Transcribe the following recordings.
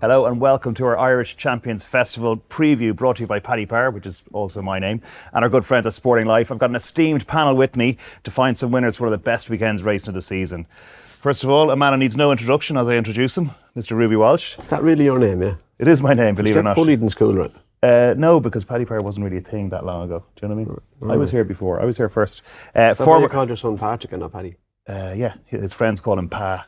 Hello and welcome to our Irish Champions Festival preview brought to you by Paddy, which is also my name, and our good friends at Sporting Life. I've got an esteemed panel with me to find some winners for one of the best weekends racing of the season. First of all, a man who needs no introduction as I introduce him, Mr. Ruby Walsh. Is that really your name, yeah? It is my name, believe it or not. Did you get bullied in school, right? No, because Paddy wasn't really a thing that long ago. Do you know what I mean? Right. I was here before. I was here first. Is that why you called your son Patrick and not Paddy? Yeah, his friends call him Pa,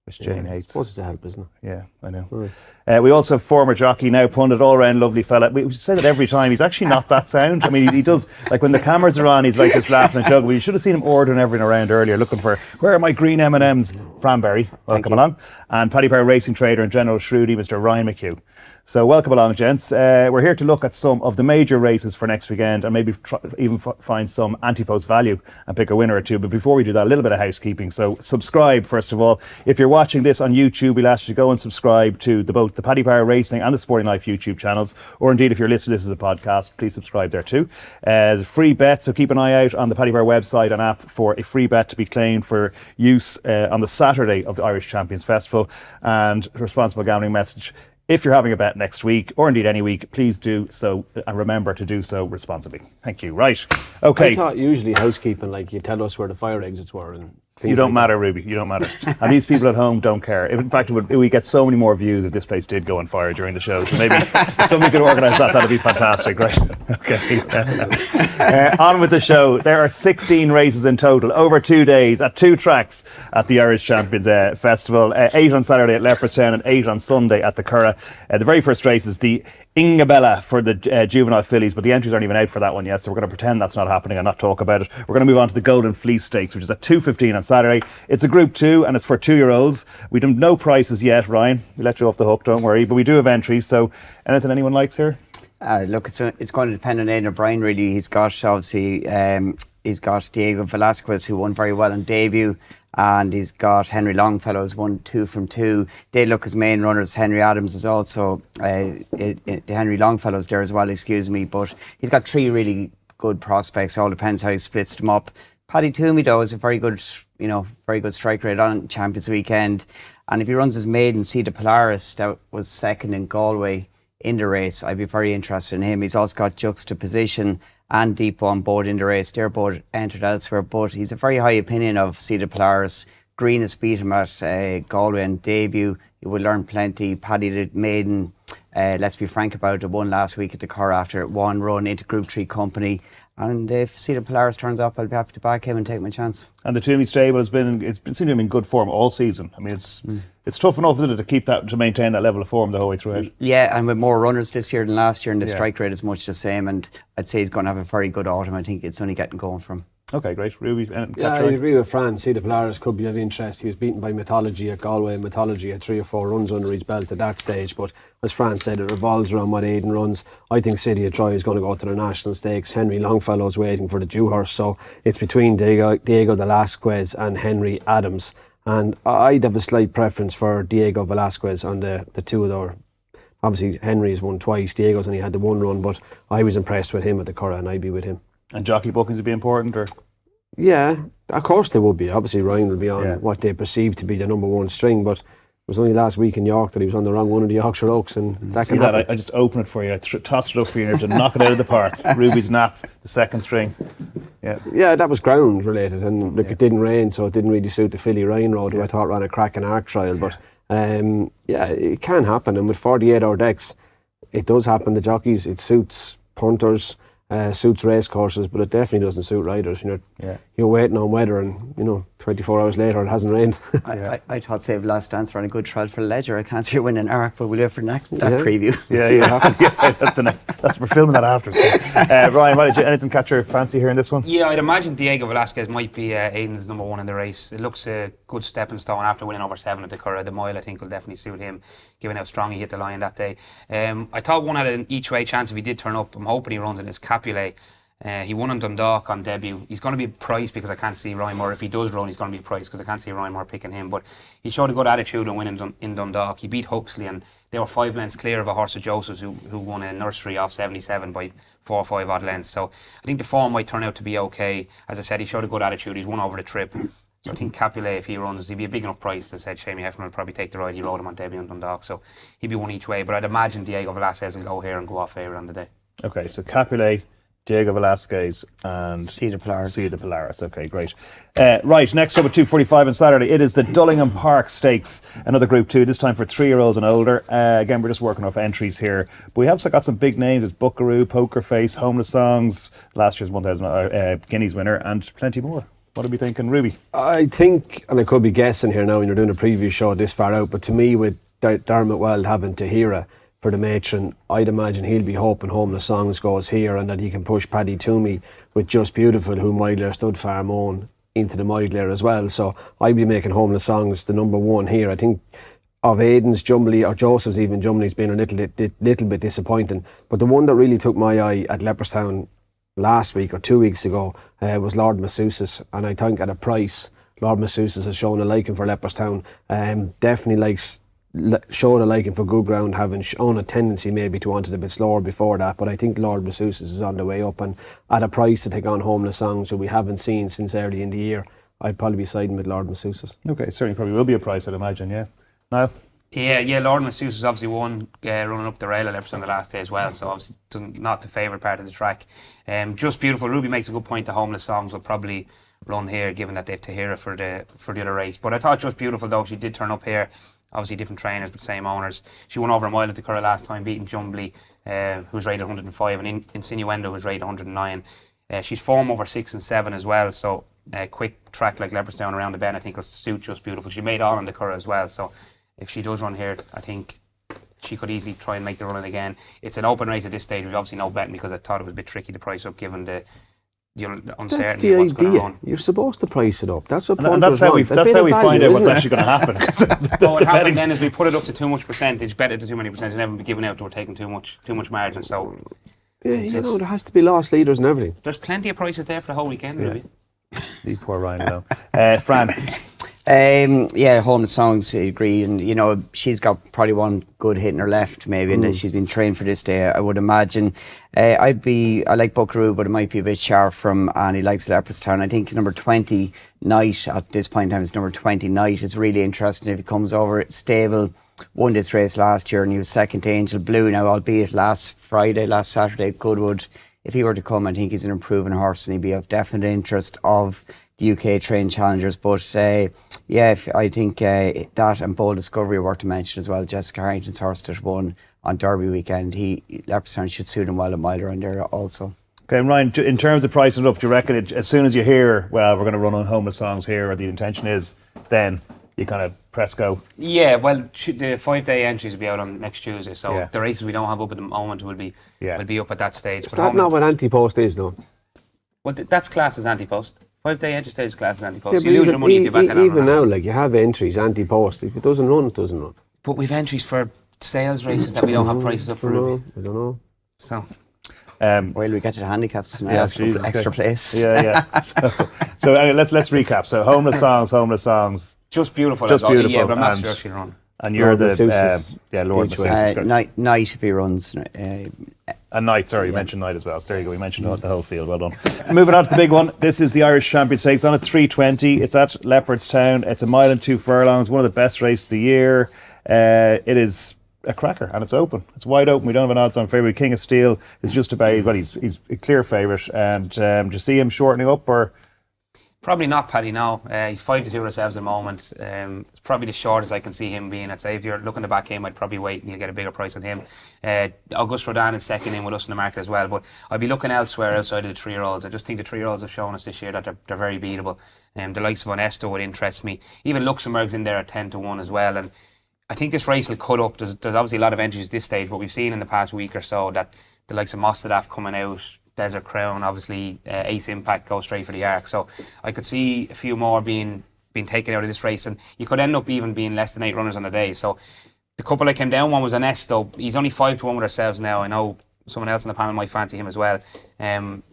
which Jane hates. Supposed to help, isn't it? Yeah, I know. Right. We also have former jockey, now pundit, all-round lovely fella. We say that every time. He's actually not that sound. I mean, he does, like when the cameras are on, he's like this laughing and joking. But you should have seen him ordering everything around earlier, looking for, where are my green M&Ms? Fran, welcome along. And Paddy racing trader and general Shrudy, Mr. Ryan McCue. So welcome along, gents. We're here to look at some of the major races for next weekend and maybe even find some anti-post value and pick a winner or two. But before we do that, a little bit of housekeeping. So subscribe, first of all. If you're watching this on YouTube, we'll ask you to go and subscribe to both the Paddy Racing and the Sporting Life YouTube channels. Or indeed, if you're listening to this as a podcast, please subscribe there too. There's a free bet, so keep an eye out on the Paddy website and app for a free bet to be claimed for use on the Saturday of the Irish Champions Festival. And a responsible gambling message. If you're having a bet next week, or indeed any week, please do so, and remember to do so responsibly. Thank you. Right. Okay. I thought usually housekeeping, like you tell us where the fire exits were and things. You don't like matter, Ruby. You don't matter. And these people at home don't care. In fact, we get so many more views if this place did go on fire during the show. So maybe if somebody could organise that, that'd be fantastic, right? Okay. On with the show. There are 16 races in total over 2 days at 2 tracks at the Irish Champions Festival. 8 on Saturday at Leopardstown and 8 on Sunday at the Curragh. The very first race is the Ingabella for the juvenile fillies, but the entries aren't even out for that one yet, so we're going to pretend that's not happening and not talk about it. We're going to move on to the Golden Fleece Stakes, which is at 2:15 on Saturday. It's a Group 2 and it's for 2-year-olds. We don't know prices yet, Ryan. We let you off the hook, don't worry, but we do have entries. So anything anyone likes here? Look, it's going to depend on Aidan O'Brien really. He's got obviously he's got Diego Velasquez, who won very well on debut, and he's got Henry Longfellow, who's won 2 from 2. They look as main runners. Henry Adams is also Henry Longfellow's there as well, excuse me, but he's got 3 really good prospects. All depends how he splits them up. Paddy Toomey though is a very good strike rate on Champions Weekend, and if he runs his maiden Seed of Polaris, that was second in Galway in the race, I'd be very interested in him. He's also got Juxtaposition and Depot on board in the race. They're both entered elsewhere, but he's a very high opinion of Seed of Polaris. Green has beat him at Galway on debut. He will learn plenty. Paddy did maiden, let's be frank about it, won last week at the Curragh after one run into Group 3 company. And if Seed of Polaris turns up, I'll be happy to back him and take my chance. And the Toomey stable it's been seen him in good form all season. I mean, it's tough enough, isn't it, to maintain that level of form the whole way throughout. Yeah, and with more runners this year than last year, and the strike rate is much the same. And I'd say he's going to have a very good autumn. I think it's only getting going from. Okay, great. Ruby, I agree with Fran. Seed of Polaris could be of interest. He was beaten by Mythology at Galway. Mythology had 3 or 4 runs under his belt at that stage, but as Fran said, it revolves around what Aidan runs. I think City of Troy is going to go to the National Stakes. Henry Longfellow is waiting for the Dewhurst, so it's between Diego Velasquez and Henry Adams. And I'd have a slight preference for Diego Velasquez on the 2 of them. Obviously, Henry's won twice. Diego's only had the 1 run, but I was impressed with him at the Curragh, and I'd be with him. And jockey bookings would be important, or? Yeah, of course they would be. Obviously, Ryan will be on what they perceive to be the number 1 string, but it was only last week in York that he was on the wrong one of the Yorkshire Oaks, and that can happen. I just open it for you. I tossed it up for you to knock it out of the park. Ruby's Nap, the 2nd string. Yeah, that was ground related, and look, it didn't rain, so it didn't really suit the filly Ryan Road, who I thought ran a cracking arc trial. But it can happen, and with 48-hour decks, it does happen. The jockeys, it suits punters. Suits race courses, but it definitely doesn't suit riders. You're waiting on weather, and 24 hours later it hasn't rained. I thought Save Last Dance ran a good trial for the Ledger. I can't see her winning Arc, but we'll wait for that preview. We're filming that after. Ryan, did anything catch your fancy here in this one? Yeah, I'd imagine Diego Velasquez might be Aidan's number 1 in the race. It looks a good stepping stone after winning over 7 at the Curragh. The mile, I think, will definitely suit him, given how strong he hit the line that day. I thought one had an each way chance if he did turn up. I'm hoping he runs in his Capulet. He won in Dundalk on debut. He's going to be priced because I can't see Ryan Moore. If he does run, he's going to be priced because I can't see Ryan Moore picking him. But he showed a good attitude and winning in Dundalk. He beat Huxley, and they were 5 lengths clear of a horse of Joseph's who won a nursery off 77 by 4 or 5 odd lengths. So I think the form might turn out to be okay. As I said, he showed a good attitude. He's won over the trip. So I think Capulet, if he runs, he'd be a big enough price. As I said, Shamey Heffernan will probably take the ride. He rode him on debut on Dundalk, so he'd be one each way. But I'd imagine Diego Velasquez will go here and go off favourite on the day. Okay, so Capulet, Diego Velasquez and Cedar Polaris. Okay, great. Right, next up at 2:45 on Saturday, it is the Dullingham Park Stakes, another Group 2, this time for 3-year-olds and older. Again, we're just working off entries here, but we have got some big names. There's Buckaroo, Poker Face, Homeless Songs, last year's 1,000 Guineas winner, and plenty more. What are we thinking, Ruby? I think, and I could be guessing here now when you're doing a preview show this far out, but to me, with Dermot Wild having Tahira for the matron, I'd imagine he'll be hoping Homeless Songs goes here and that he can push Paddy Toomey with Just Beautiful, who Moyglare Stud Farm own, into the Moyglare as well. So I'd be making Homeless Songs the number one here. I think of Aiden's Jumbly, or Joseph's even Jumbly's been a little bit disappointing. But the one that really took my eye at Leopardstown last week or 2 weeks ago was Lord Masseusis, and I think at a price, Lord Masseusis has shown a liking for Leopardstown. Definitely showed a liking for good ground, having shown a tendency maybe to want it a bit slower before that, but I think Lord Masseusis is on the way up, and at a price to take on Homeless Songs, who we haven't seen since early in the year, I'd probably be siding with Lord Masseusis. Okay, certainly probably will be a price, I'd imagine, yeah. Now? Yeah, Lord Masseusis obviously won running up the rail at Leopardstown the last day as well, so obviously not the favourite part of the track. Just Beautiful, Ruby makes a good point, the Homeless Songs will probably run here, given that they have Tahira for the other race. But I thought Just Beautiful, though, she did turn up here. Obviously different trainers but same owners. She won over a mile at the Curragh last time, beating Jumbly, who's rated 105, and Insinuendo, who's rated 109. She's form over 6 and 7 as well, so a quick track like Leopardstown around the bend I think will suit Just Beautiful. She made all on the Curragh as well, so if she does run here, I think she could easily try and make the run again. It's an open race at this stage. We obviously no betting because I thought it was a bit tricky to price up given the uncertainty that's the of what's going idea. on. You're supposed to price it up. That's what And that's how we find out what's actually going to happen. What happened then is we put it up to too much percentage, bet it to too many percentage, and then be given out that we're taking too much margin. So yeah, there has to be lost leaders and everything. There's plenty of prices there for the whole weekend, really. You poor Ryan, though. Fran? Homeless Songs, I agree, and she's got probably one good hit in her left maybe, and she's been trained for this day, I would imagine. I like Buckaroo, but it might be a bit sharp from, and he likes Leopardstown. I think number 20 Knight at this point in time is number 20 Knight is really interesting if he comes over. It's stable, won this race last year, and he was second to Angel Blue now, albeit last Saturday at Goodwood. If he were to come, I think he's an improving horse, and he'd be of definite interest of the UK trained challengers. But I think that and Bold Discovery are worth to mention as well. Jessica Harrington's horse that won on Derby weekend, Leopardstown should suit him well at Miler on there also. Okay, and Ryan, in terms of pricing it up, do you reckon as soon as you hear, well, we're going to run on Homeless Songs here, or the intention is, then you kind of press go? Yeah, well, the 5-day entries will be out on next Tuesday, so the races we don't have up at the moment will be up at that stage. Is that not what anti-post is, though? Well, that's classed as anti-post. 5-day entry stage class is anti-post. Yeah, so you lose your money if you back it on. Even now, like, you have entries anti-post. If it doesn't run, it doesn't run. But we've entries for sales races that we don't have prices up for. I don't know. So. Well, we get to the handicaps and ask for extra place. Yeah. So anyway, let's recap. So Homeless Songs. Just Beautiful. Just Beautiful. Yeah, but I'm not sure she'll run. And you're Lord Masseusis. Night if he runs. And Knight, sorry, you mentioned Knight as well. So there you go, we mentioned the whole field, well done. Moving on to the big one, this is the Irish Champion Stakes on at 3:20. It's at Leopardstown. It's a mile and 2 furlongs, one of the best races of the year. It is a cracker and it's open. It's wide open. We don't have an odds on favourite. King of Steel is just about, well, he's a clear favourite. And do you see him shortening up or? Probably not, Paddy, no. He's 5-2 ourselves at the moment. It's probably the shortest I can see him being. I'd say if you're looking to back him, I'd probably wait and you'll get a bigger price on him. Auguste Rodin is second in with us in the market as well, but I'd be looking elsewhere outside of the 3-year-olds. I just think the 3-year-olds have shown us this year that they're very beatable. The likes of Onesto would interest me. Even Luxembourg's in there at 10-1 as well. And I think this race will cut up. There's obviously a lot of entries at this stage, but we've seen in the past week or so that the likes of Mostadaf coming out, Desert Crown, obviously Ace Impact go straight for the arc. So I could see a few more being taken out of this race, and you could end up even being less than 8 runners on the day. So the couple I came down, one was Onesto. He's only 5-1 with ourselves now. I know someone else on the panel might fancy him as well.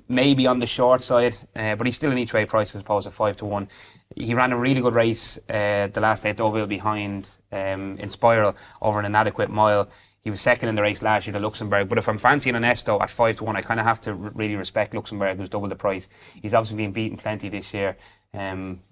Maybe on the short side, but he's still an each way price as opposed to 5-1. He ran a really good race the last day at Deauville behind in Spiral over an inadequate mile. He was second in the race last year to Luxembourg, but if I'm fancying Onesto at 5-1, I kind of have to really respect Luxembourg, who's double the price. He's obviously been beaten plenty this year.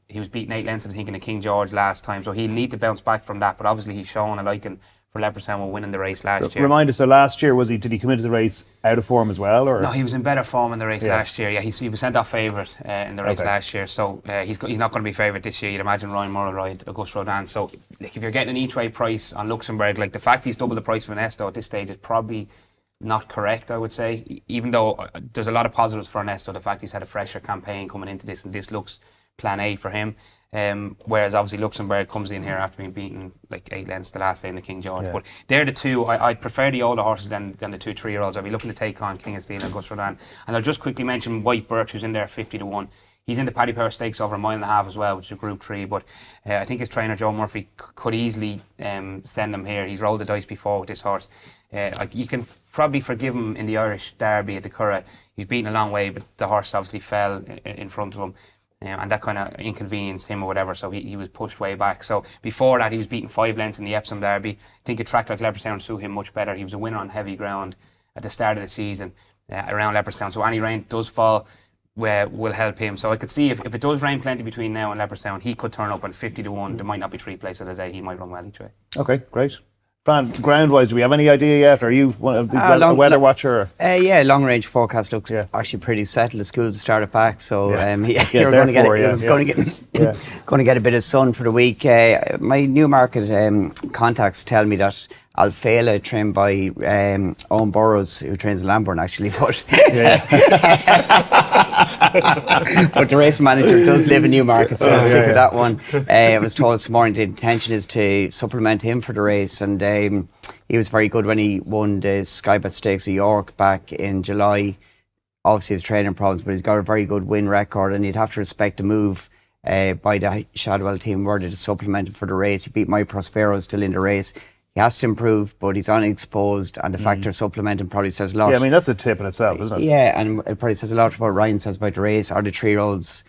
He was beating 8 lengths, I think, in the King George last time, so he'll need to bounce back from that. But obviously, he's shown a liking for Leopardstown when winning the race last year. Remind us, so last year, did he come into the race out of form as well? Or? No, he was in better form in the race last year. Yeah, he was sent off favourite in the race last year, so he's not going to be favourite this year. You'd imagine Ryan Moore will ride Augusta Rodan. So, like, if you're getting an each-way price on Luxembourg, like the fact he's double the price of Ernesto at this stage is probably not correct, I would say. Even though there's a lot of positives for Ernesto, the fact he's had a fresher campaign coming into this, and this looks plan A for him. Whereas obviously Luxembourg comes in here after being beaten like 8 lengths the last day in the King George. But they're the two. I'd prefer the older horses than the 2 3-year-olds. I'd be looking to take on King of Steel and Gus Rodan. And I'll just quickly mention White Birch, who's in there 50-1. He's in the Paddy Power Stakes over a mile and a half as well, which is a Group 3. But I think his trainer Joe Murphy could easily send him here. He's rolled the dice before with this horse. You can probably forgive him in the Irish Derby at the Curragh. He's beaten a long way, but the horse obviously fell in front of him. And that kind of inconvenienced him or whatever, so he was pushed way back. So before that, he was beaten 5 lengths in the Epsom Derby. I think a track like Leopardstown suit him much better. He was a winner on heavy ground at the start of the season around Leopardstown. So any rain does fall will help him. So I could see if it does rain plenty between now and Leopardstown, he could turn up on 50-1. There might not be 3 places of the day. He might run well each way. Okay, great. Fran, ground-wise, do we have any idea yet? Are you a weather watcher? Yeah, long-range forecast looks actually pretty settled. The schools have started back, so you're going to get a bit of sun for the week. My Newmarket contacts tell me that Alfela trained by Owen Burrows, who trains in Lambourne actually, but but the race manager does live in Newmarket, so I'll stick with that one. I was told this morning the intention is to supplement him for the race, and he was very good when he won the Skybet Stakes of York back in July. Obviously his training problems, but he's got a very good win record, and you'd have to respect the move by the Shadwell team where to supplement him for the race. He beat My Prospero still in the race. He has to improve, but he's unexposed, and the factor supplementing probably says a lot. Yeah, I mean, that's a tip in itself, isn't it? Yeah, and it probably says a lot about what Ryan says about the race. Are the 3-year-olds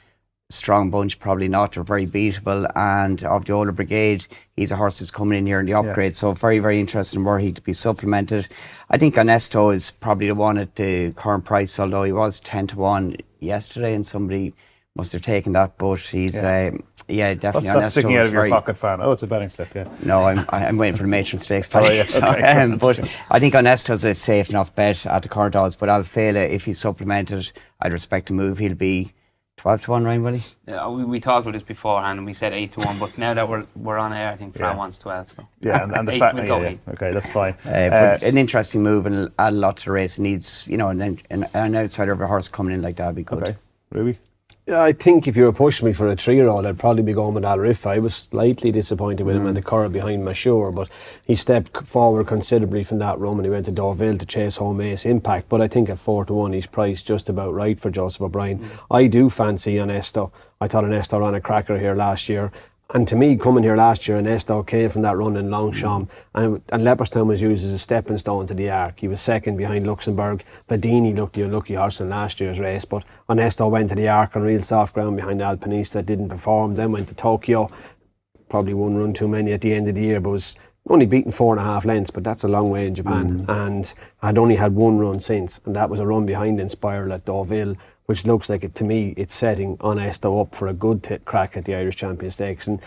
strong bunch? Probably not. They're very beatable, and of the older brigade, he's a horse that's coming in here in the upgrade, so very, very interesting were he to be supplemented. I think Ernesto is probably the one at the current price, although he was 10-1 yesterday, and somebody must have taken that, but he's definitely. That's sticking out of your pocket, Fan. Oh, it's a betting slip, No, I'm waiting for the Matron Stakes, Paddy. But I think Ernesto's a safe enough bet at the current odds, but Alfela, if he's supplemented, I'd respect the move. He'll be 12-1, Ryan, will he? Yeah, we talked about this beforehand, and we said 8-1, but now that we're on air, I think Fran wants 12. So and the fact, okay, that's fine. But an interesting move, and add a lot to the race. It needs, an outsider of a horse coming in like that would be good. Okay, Ruby. Yeah, I think if you were pushing me for a 3-year-old, I'd probably be going with Al Rifa. I was slightly disappointed with him in the Curragh behind Mashour, but he stepped forward considerably from that run when he went to Deauville to chase home Ace Impact. But I think at 4-1, he's priced just about right for Joseph O'Brien. I do fancy Ernesto. I thought Ernesto ran a cracker here last year. And to me, coming here last year, Ernesto came from that run in Longchamp, and Leopardstown was used as a stepping stone to the Arc. He was second behind Luxembourg. Vadini looked the unlucky horse in last year's race, but Ernesto went to the Arc on real soft ground behind Alpinista, didn't perform, then went to Tokyo. Probably one run too many at the end of the year, but was only beaten 4.5 lengths, but that's a long way in Japan. And had only had one run since, and that was a run behind Inspiral at Deauville, which looks like, to me, it's setting Ernesto up for a good crack at the Irish Champion Stakes. And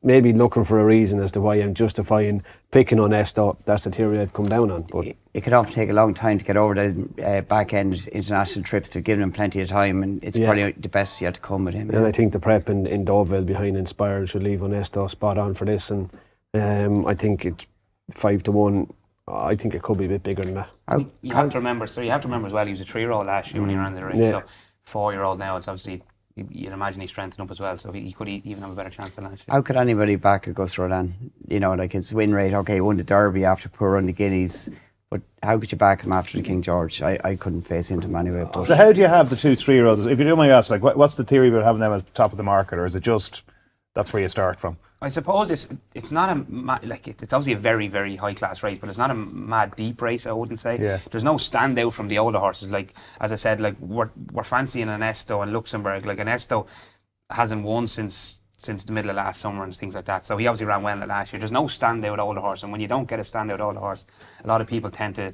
maybe looking for a reason as to why I'm justifying picking Ernesto, that's the theory I've come down on. But it could often take a long time to get over the back-end international trips, to give him plenty of time, and it's probably the best yet to come with him. And I think the prep in Deauville behind Inspired should leave Ernesto spot on for this, and I think it's 5-1. I think it could be a bit bigger than that. You have to remember as well, he was a 3-year-old last year when he ran the race, so 4-year-old now, it's obviously, you'd imagine he's strengthened up as well, so he could even have a better chance than last year. How could anybody back Augusta Rodan? Like his win rate, okay, he won the Derby after poor run the Guineas, but how could you back him after the King George? I couldn't face into him anyway. But. So how do you have the 2 3-year-olds? If you don't mind me asking, what's the theory about having them at the top of the market, or is it just that's where you start from? I suppose it's not it's obviously a very, very high class race, but it's not a mad deep race, I wouldn't say. There's no standout from the older horses. Like, as I said, like we're fancying Ernesto and Luxembourg. Like, Ernesto hasn't won since the middle of last summer and things like that, so he obviously ran well last year. There's no standout older horse, and when you don't get a standout older horse, a lot of people tend to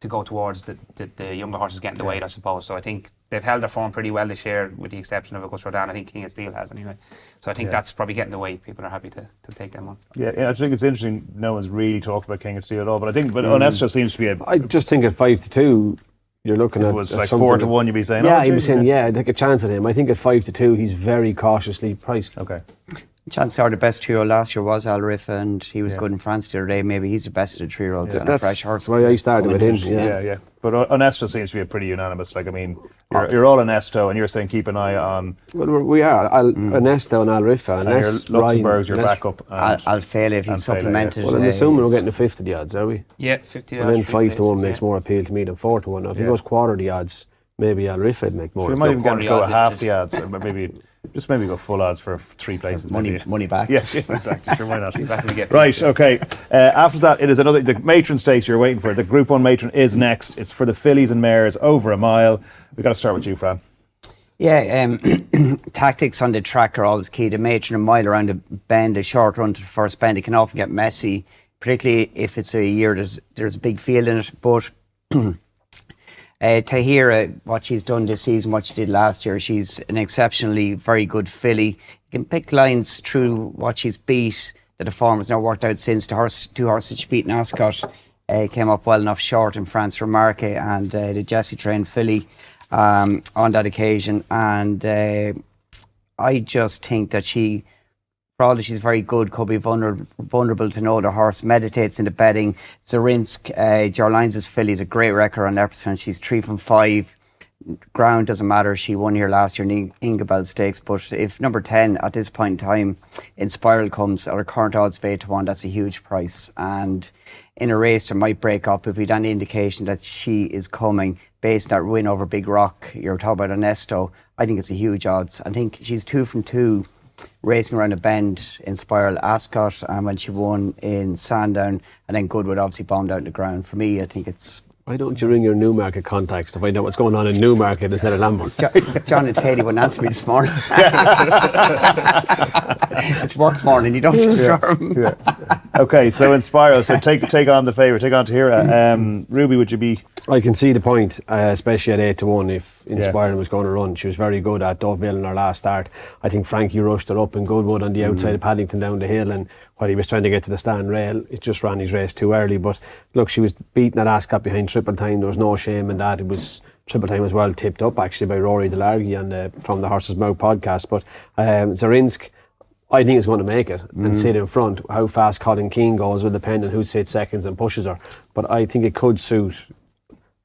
go towards the younger horses getting the weight, I suppose. So I think they've held their form pretty well this year, with the exception of Augusta Rodan. I think King of Steel has anyway. So I think that's probably getting the way. People are happy to take them on. Yeah, I think it's interesting. No one's really talked about King of Steel at all, but I think Onesto seems to be I just think at 5-2, you're looking at. It was like 4-1. You'd be saying. Yeah, you'd be saying I'd take a chance on him. I think at 5-2, he's very cautiously priced. Okay. Chances are the best trio last year was Al Rifa, and he was good in France the other day. Maybe he's the best of the 3-year-olds on a fresh horse. That's why I started with him. Yeah. But Onesto seems to be a pretty unanimous. Like, I mean, you're all Onesto, and you're saying keep an eye on. Well, we are Onesto and Al Rifa, and Luxembourg's your backup. I'll fail if he's supplemented. Well, I'm assuming we're getting the 50 the odds, are we? Yeah, 50 the odds. And then 5-1 makes more appeal to me than 4-1. Now, if he goes quarter the odds, maybe Al Rifa would make more. So we might even get him to go half the odds, or maybe go full odds for 3 places. Money back. Yes, exactly. Sure, why not? Right, okay. After that, it is the Matron Stakes you're waiting for. The Group 1 Matron is next. It's for the fillies and mares over a mile. We've got to start with you, Fran. Yeah, tactics on the track are always key. The Matron, a mile around a bend, a short run to the first bend, it can often get messy, particularly if it's a year there's a big field in it. But Tahira, what she's done this season, what she did last year, she's an exceptionally very good filly. You can pick lines through what she's beat that the form has now worked out since. The 2 horses she beat in Ascot came up well enough short in France Remarque, and the Jessie trained filly on that occasion. And I just think that probably she's very good, could be vulnerable to know the horse, meditates in the betting. Zarinsk, Jarlines' filly, is a great record on Leopardstown. She's 3 from 5. Ground doesn't matter. She won here last year in Ingabel Stakes. But if number 10 at this point in time, Inspiral comes at her current odds of 8-1, that's a huge price. And in a race that might break up, if we'd any indication that she is coming, based on that win over Big Rock, you're talking about Onesto, I think it's a huge odds. I think she's 2 from 2. Racing around a bend in Spiral Ascot, and when she won in Sandown, and then Goodwood obviously bombed out the ground. For me, I think it's. Why don't you ring your Newmarket contacts to find out what's going on in Newmarket instead of Lambourne? John and Haley wouldn't answer me this morning. It's work morning, you don't disturb them. Yeah. Okay, so in Spiral, so take on the favourite, take on Tahira. Ruby, would you be? I can see the point, especially at 8-1 if Inspiring was going to run. She was very good at Doveville in her last start. I think Frankie rushed her up in Goodwood on the outside of Paddington down the hill, and while he was trying to get to the stand rail, it just ran his race too early. But look, she was beaten at Ascot behind Triple Time. There was no shame in that. It was Triple Time was well tipped up actually by Rory Delargy on from the Horse's Mouth podcast. But Zarinsk, I think is going to make it and sit in front. How fast Colin Keane goes will depend on who sits seconds and pushes her. But I think it could suit.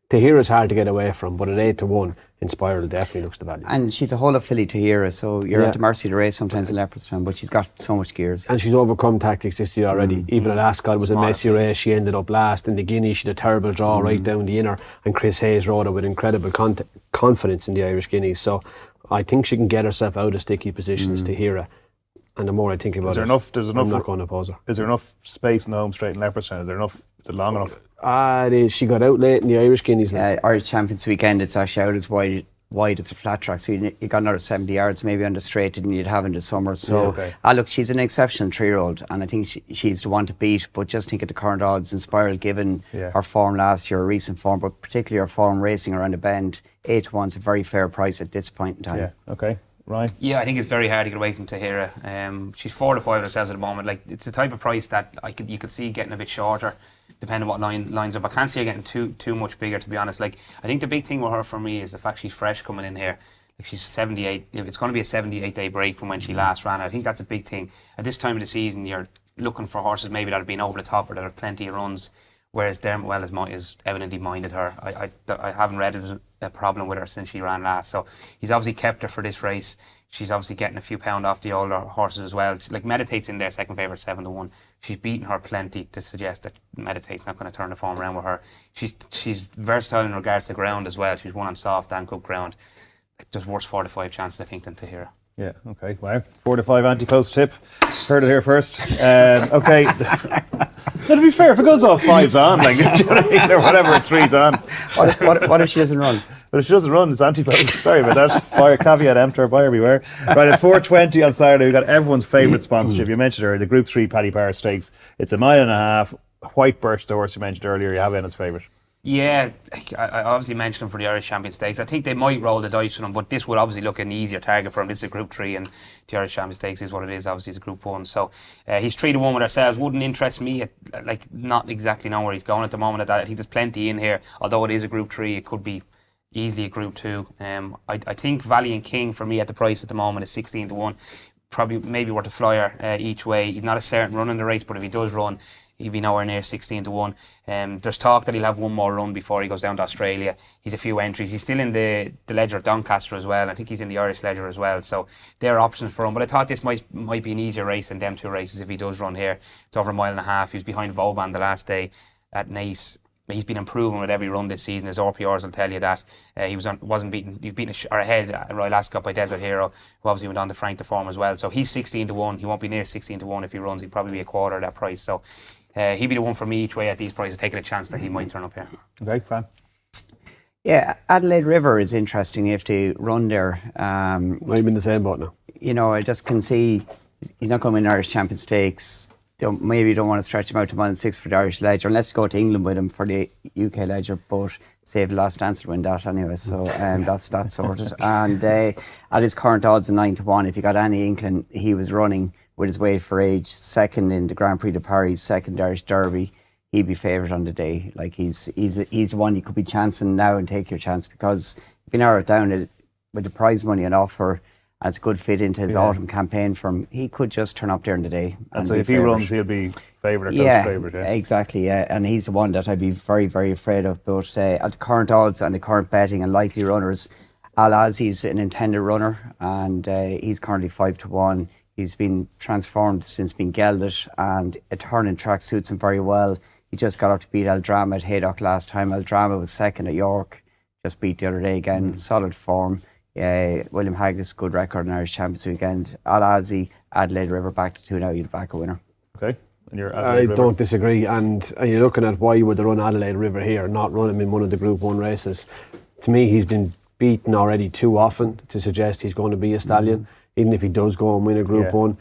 Tahira's hard to get away from, but at 8-1, Inspiral definitely looks the value. And she's a whole of filly Tahira, so you're at the mercy of the race sometimes in Leopardstown, but she's got so much gears. And she's overcome tactics this year already. Even at Ascot, it was a messy race. She ended up last. In the Guinea, she had a terrible draw right down the inner, and Chris Hayes rode her with incredible confidence in the Irish Guineas. So I think she can get herself out of sticky positions, Tahira. And the more I think about I'm not going to oppose her. Is there enough space in the home straight in Leopardstown? Is it long enough? It is. She got out late in the Irish Guineas. Irish Champions weekend, it's actually out as wide. It's a flat track, so you got another 70 yards maybe on the straight than you'd have in the summer. So, look, she's an exceptional 3-year-old, and I think she's the one to beat. But just think at the current odds, Inspiral, given her form last year, her recent form, but particularly her form racing around the bend, 8-1's a very fair price at this point in time. Yeah. Okay. Ryan? Yeah, I think it's very hard to get away from Tahira. She's 4 to 5 herself at the moment. Like, it's the type of price that you could see getting a bit shorter, depending on what lines up. I can't see her getting too much bigger, to be honest. Like, I think the big thing with her for me is the fact she's fresh coming in here. Like, she's 78. It's going to be a 78-day break from when she last ran. I think that's a big thing. At this time of the season, you're looking for horses maybe that have been over the top or that have plenty of runs. Whereas Dermot Well is evidently minded her. I haven't read it as a problem with her since she ran last. So he's obviously kept her for this race. She's obviously getting a few pound off the older horses as well. She, like, Meditate's in there, second favourite, 7-1. She's beaten her plenty to suggest that Meditate's not going to turn the form around with her. She's versatile in regards to ground as well. She's won on soft and good ground. Just worse 4 to 5 chances, I think, than Tahira. Yeah, okay, wow. 4 to 5 anti-post tip. Heard it here first. Okay. Now, to be fair, if it goes off 5's on, like, or whatever, 3's on. What if she doesn't run? But if she doesn't run, it's anti-post. Sorry about that. Fire caveat emptor, buyer beware. Right, at 4:20 on Saturday, we've got everyone's favourite sponsorship. You mentioned earlier, the Group 3 Paddy Power Stakes. It's a 1.5 mile. White Birch, the horse you mentioned earlier. You have Enna's favourite. Yeah, I obviously mentioned him for the Irish Champion Stakes. I think they might roll the dice with him, but this would obviously look an easier target for him. This is a Group 3 and the Irish Champion Stakes is what it is. Obviously, it's a Group 1. So he's 3-1 with ourselves. Wouldn't interest me, not exactly know where he's going at the moment. I think there's plenty in here. Although it is a Group 3, it could be easily a Group 2. I think Valiant King for me at the price at the moment is 16-1. Probably maybe worth a flyer each way. He's not a certain run in the race, but if he does run, he'll be nowhere near 16-1. There's talk that he'll have one more run before he goes down to Australia. He's a few entries. He's still in the Ledger of Doncaster as well. I think he's in the Irish Ledger as well. So there are options for him. But I thought this might be an easier race than them two races if he does run here. It's over 1.5 miles. He was behind Vauban the last day at Nice. He's been improving with every run this season. His RPRs will tell you that. He wasn't beaten. He's beaten ahead at Royal Ascot by Desert Hero, who obviously went on to Frank the Form as well. So he's 16-1. He won't be near 16-1 if he runs. He'll probably be a quarter of that price. So he'd be the one for me each way at these prices, taking a chance that he might turn up here. Okay, Fran. Yeah, Adelaide River is interesting if they run there. I'm in the same boat now. You know, I just can see he's not going to win Irish Champion Stakes. Maybe you don't want to stretch him out to 1.6 for the Irish Ledger, unless you go to England with him for the UK Ledger, but save last chance to win that anyway, so that's sorted. And at his current odds of 9-1, if you got any inkling he was running with his weight for age, second in the Grand Prix de Paris, second Irish Derby, he'd be favourite on the day. Like he's one you could be chancing now and take your chance, because if you narrow it down with the prize money and offer, as a good fit into his autumn campaign from, he could just turn up there in the day. And so if he runs, he'll be favourite, favourite. Yeah, exactly. Yeah, and he's the one that I'd be very, very afraid of. But at the current odds and the current betting and likely runners, Al-Azi's an intended runner, and he's currently 5-1. He's been transformed since being gelded, and a turning track suits him very well. He just got up to beat El Drama at Haydock last time. El Drama was second at York, just beat the other day again. Solid form. William Haggis, good record in Irish Champions weekend. Al-Azi, Adelaide River back to 2 now, you'd back a winner. Okay. And you're I don't disagree. And you're looking at why would they run Adelaide River here, not run him in one of the Group 1 races. To me, he's been beaten already too often to suggest he's going to be a stallion, even if he does go and win a Group 1.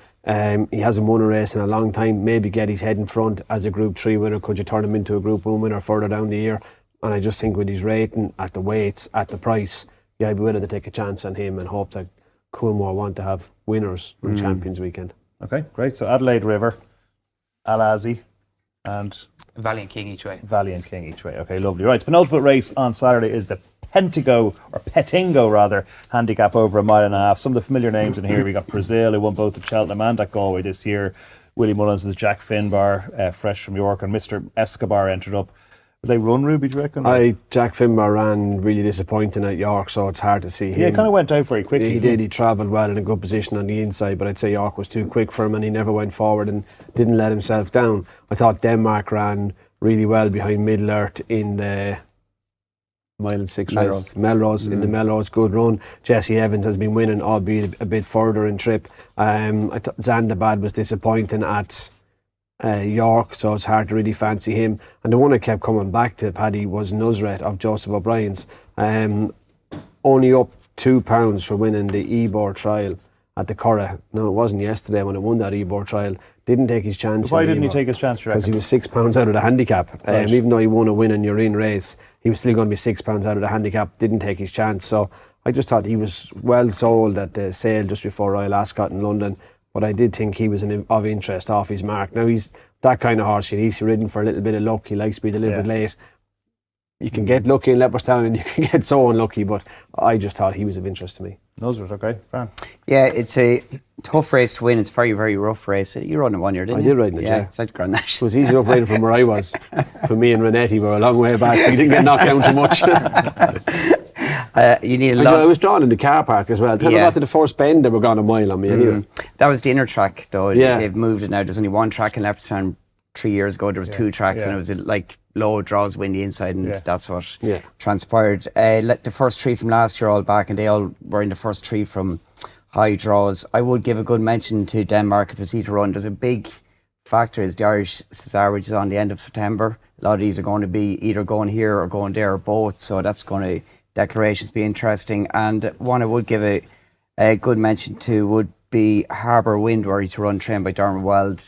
He hasn't won a race in a long time. Maybe get his head in front as a Group 3 winner. Could you turn him into a Group 1 winner further down the year? And I just think with his rating, at the weights, at the price, I'd be willing to take a chance on him and hope that Coolmore want to have winners on Champions Weekend. Okay, great. So Adelaide River, Al-Azi, and Valiant King each way. Valiant King each way. Okay, lovely. Right, penultimate race on Saturday is the Petingo Handicap over 1.5 miles. Some of the familiar names in here. We got Brazil, who won both at Cheltenham and at Galway this year. Willie Mullins is Jack Finbar, fresh from York, and Mr. Escobar entered up. Will they run, Ruby, do you reckon? Jack Finbar ran really disappointing at York, so it's hard to see him. Yeah, he kind of went out very quickly. He did. He travelled well in a good position on the inside, but I'd say York was too quick for him, and he never went forward and didn't let himself down. I thought Denmark ran really well behind Middle-earth in the 1.6 race. Melrose. In the Melrose, good run. Jesse Evans has been winning, albeit a bit further in trip. I thought Zandabad was disappointing at York, so it's hard to really fancy him. And the one I kept coming back to, Paddy, was Nusret of Joseph O'Brien's. Only up £2 for winning the Ebor trial at the Curragh. No, it wasn't yesterday when he won that Ebor trial. Didn't take his chance. Why didn't he take his chance? Because he was £6 out of the handicap. Right. Even though he won a win in your in race, he was still going to be £6 out of the handicap. Didn't take his chance. So I just thought he was well sold at the sale just before Royal Ascot in London. But I did think he was of interest off his mark. Now he's that kind of horse. He's ridden for a little bit of luck. He likes to be delivered late. You can get lucky in Leopardstown and you can get so unlucky, but I just thought he was of interest to me. Nusret, okay, Fran. Yeah, it's a tough race to win. It's a very, very rough race. You run it 1 year, didn't you? I did ride in it, yeah. It's like Grand National. It was easy enough riding from where I was. For me and Renetti were a long way back. We didn't get knocked down too much. You need a lot. I was drawn in the car park as well. When I got to the first bend, they were gone a mile on me anyway. That was the inner track, though. Yeah. They've moved it now. There's only one track in Leopardstown. 3 years ago, there was 2 tracks, and it was like low draws, windy inside, and that's what transpired. The first 3 from last year all back, and they all were in the first 3 from high draws. I would give a good mention to Denmark if it's to run. There's a big factor is the Irish Cesar, which is on the end of September. A lot of these are going to be either going here or going there or both, so that's going to declarations be interesting. And one I would give a good mention to would be Harbour Wind, where to run trained by Dermot Weld.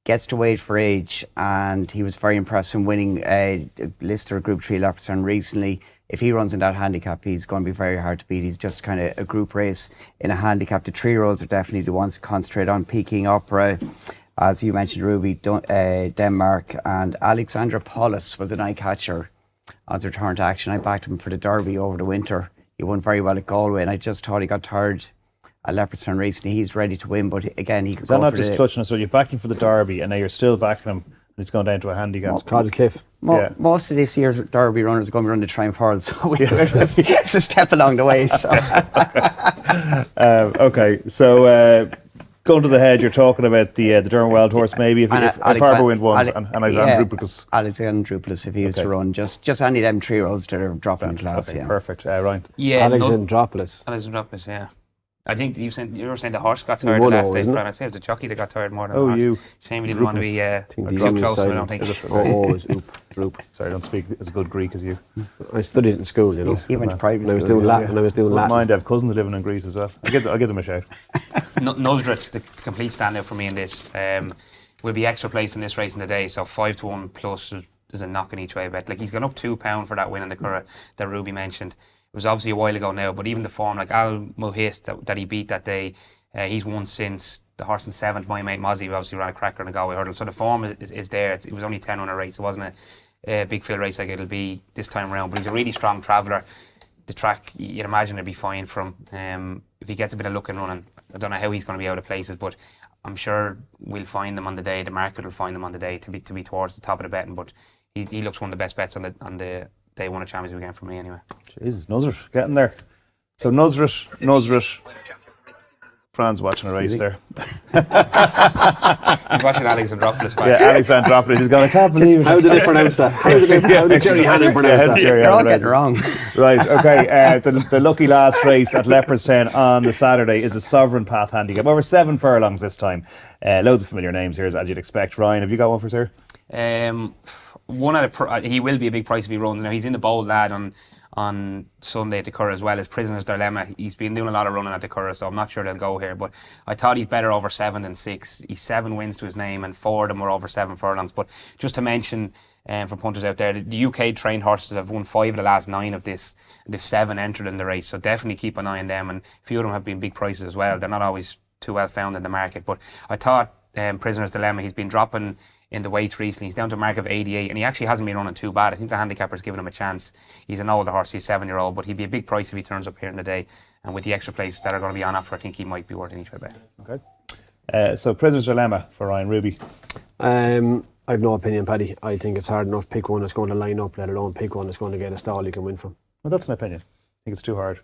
gets to weight for age, and he was very impressive in winning a Lister Group 3 Leopardstown recently. If he runs in that handicap, he's going to be very hard to beat. He's just kind of a group race in a handicap. The 3-year-olds are definitely the ones to concentrate on. Peking Opera, as you mentioned, Ruby, Denmark, and Alexandra Paulus was an eye catcher as a return to action. I backed him for the Derby over the winter. He won very well at Galway, and I just thought he got tired at Leopardstown recently. He's ready to win, but again, he could go for the... Is that not just clutching us? So you're backing for the Derby, and now you're still backing him, and it's gone down to a handicap. It's called a cliff. Most of this year's Derby runners are going to be running the Timeform, so it's a step along the way. So. Okay, so going to the head, you're talking about the Durham Wild Horse, maybe if Harbour Wind won, and Alexander Drupelis. Alexander Drupelis, if he was to run, just any of them 3-year-olds that are dropping in class. Okay, perfect. Ryan. Yeah, Alexandropoulos, yeah. I think you were saying the horse got tired the last day, Fran. I'd say it was the jockey that got tired more than the horse. You. Shame he didn't want to be too close, I don't think. Always oop. Sorry, I don't speak as good Greek as you. I studied in school, you know. He went to private school. I was doing Latin. Wouldn't mind, I have cousins living in Greece as well. I'll give them a shout. Nosdrit's the complete standout for me in this. Will be extra place in this race in the day, so 5-1 plus is a knock in each way bet. Like, he's gone up £2 for that win in the Curragh that Ruby mentioned. It was obviously a while ago now, but even the form, like Al Mohit that he beat that day, he's won since the horse in 7th. My mate Mozzie obviously ran a cracker in the Galway hurdle, so the form is there. It was only 10 on a race. It wasn't a big field race like it'll be this time around, but he's a really strong traveller. The track, you'd imagine it'd be fine for him. If he gets a bit of luck and running, I don't know how he's going to be out of places, but I'm sure we'll find him on the day. The market will find him on the day to be towards the top of the betting, but he looks one of the best bets on the day one of Champions League for me anyway. Jesus, Nusret getting there. So Nusret. Fran's watching a race there. He's watching Alexandropoulos back. Yeah, Alexandropoulos. He's going, I can't believe it. How did they pronounce that? How did Jerry Hannon pronounce that? You're all getting it wrong. Right, okay. The lucky last race at Leopardstown on the Saturday is a Sovereign Path Handicap. Over 7 furlongs this time. Loads of familiar names here, as you'd expect. Ryan, have you got one for us here? He will be a big price if he runs. Now, he's in the bold lad on Sunday at the Curragh, as well as Prisoner's Dilemma. He's been doing a lot of running at the Curragh, so I'm not sure they'll go here, but I thought he's better over 7 than 6. He's 7 wins to his name, and 4 of them were over 7 furlongs. But just to mention, for punters out there, the UK trained horses have won 5 of the last 9 of this. There's 7 entered in the race, so definitely keep an eye on them, and a few of them have been big prices as well. They're not always too well found in the market, but I thought Prisoner's Dilemma, he's been dropping in the weights recently. He's down to a mark of 88, and he actually hasn't been running too bad. I think the handicapper's given him a chance. He's an older horse, he's 7-year-old, but he'd be a big price if he turns up here in the day. And with the extra places that are going to be on offer, I think he might be worth an each way bet. Okay. So Prisoner's Dilemma for Ryan. Ruby. I have no opinion, Paddy. I think it's hard enough. Pick one that's going to line up, let alone pick one that's going to get a stall you can win from. Well, that's an opinion. I think it's too hard.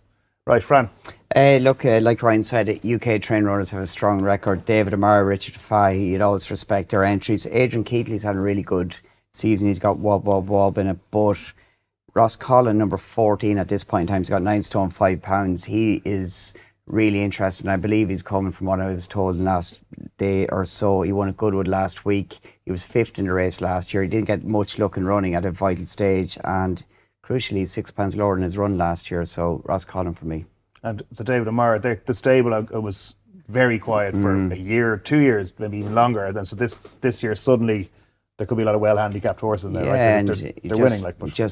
Right, Fran. Look, like Ryan said, UK train runners have a strong record. David Amara, Richard Fahey, you'd always respect their entries. Adrian Keatley's had a really good season. He's got wob in it. But Ross Collin, number 14 at this point in time, he's got 9 stone 5 pounds. He is really interested, and I believe he's coming from what I was told last day or so. He won at Goodwood last week. He was 5th in the race last year. He didn't get much luck in running at a vital stage, and crucially, he's £6 lower than his run last year, so Ross Collin for me. And so David Amara, the stable was very quiet for a year, 2 years, maybe even longer. And so this year, suddenly, there could be a lot of well-handicapped horses in there, right? They're winning.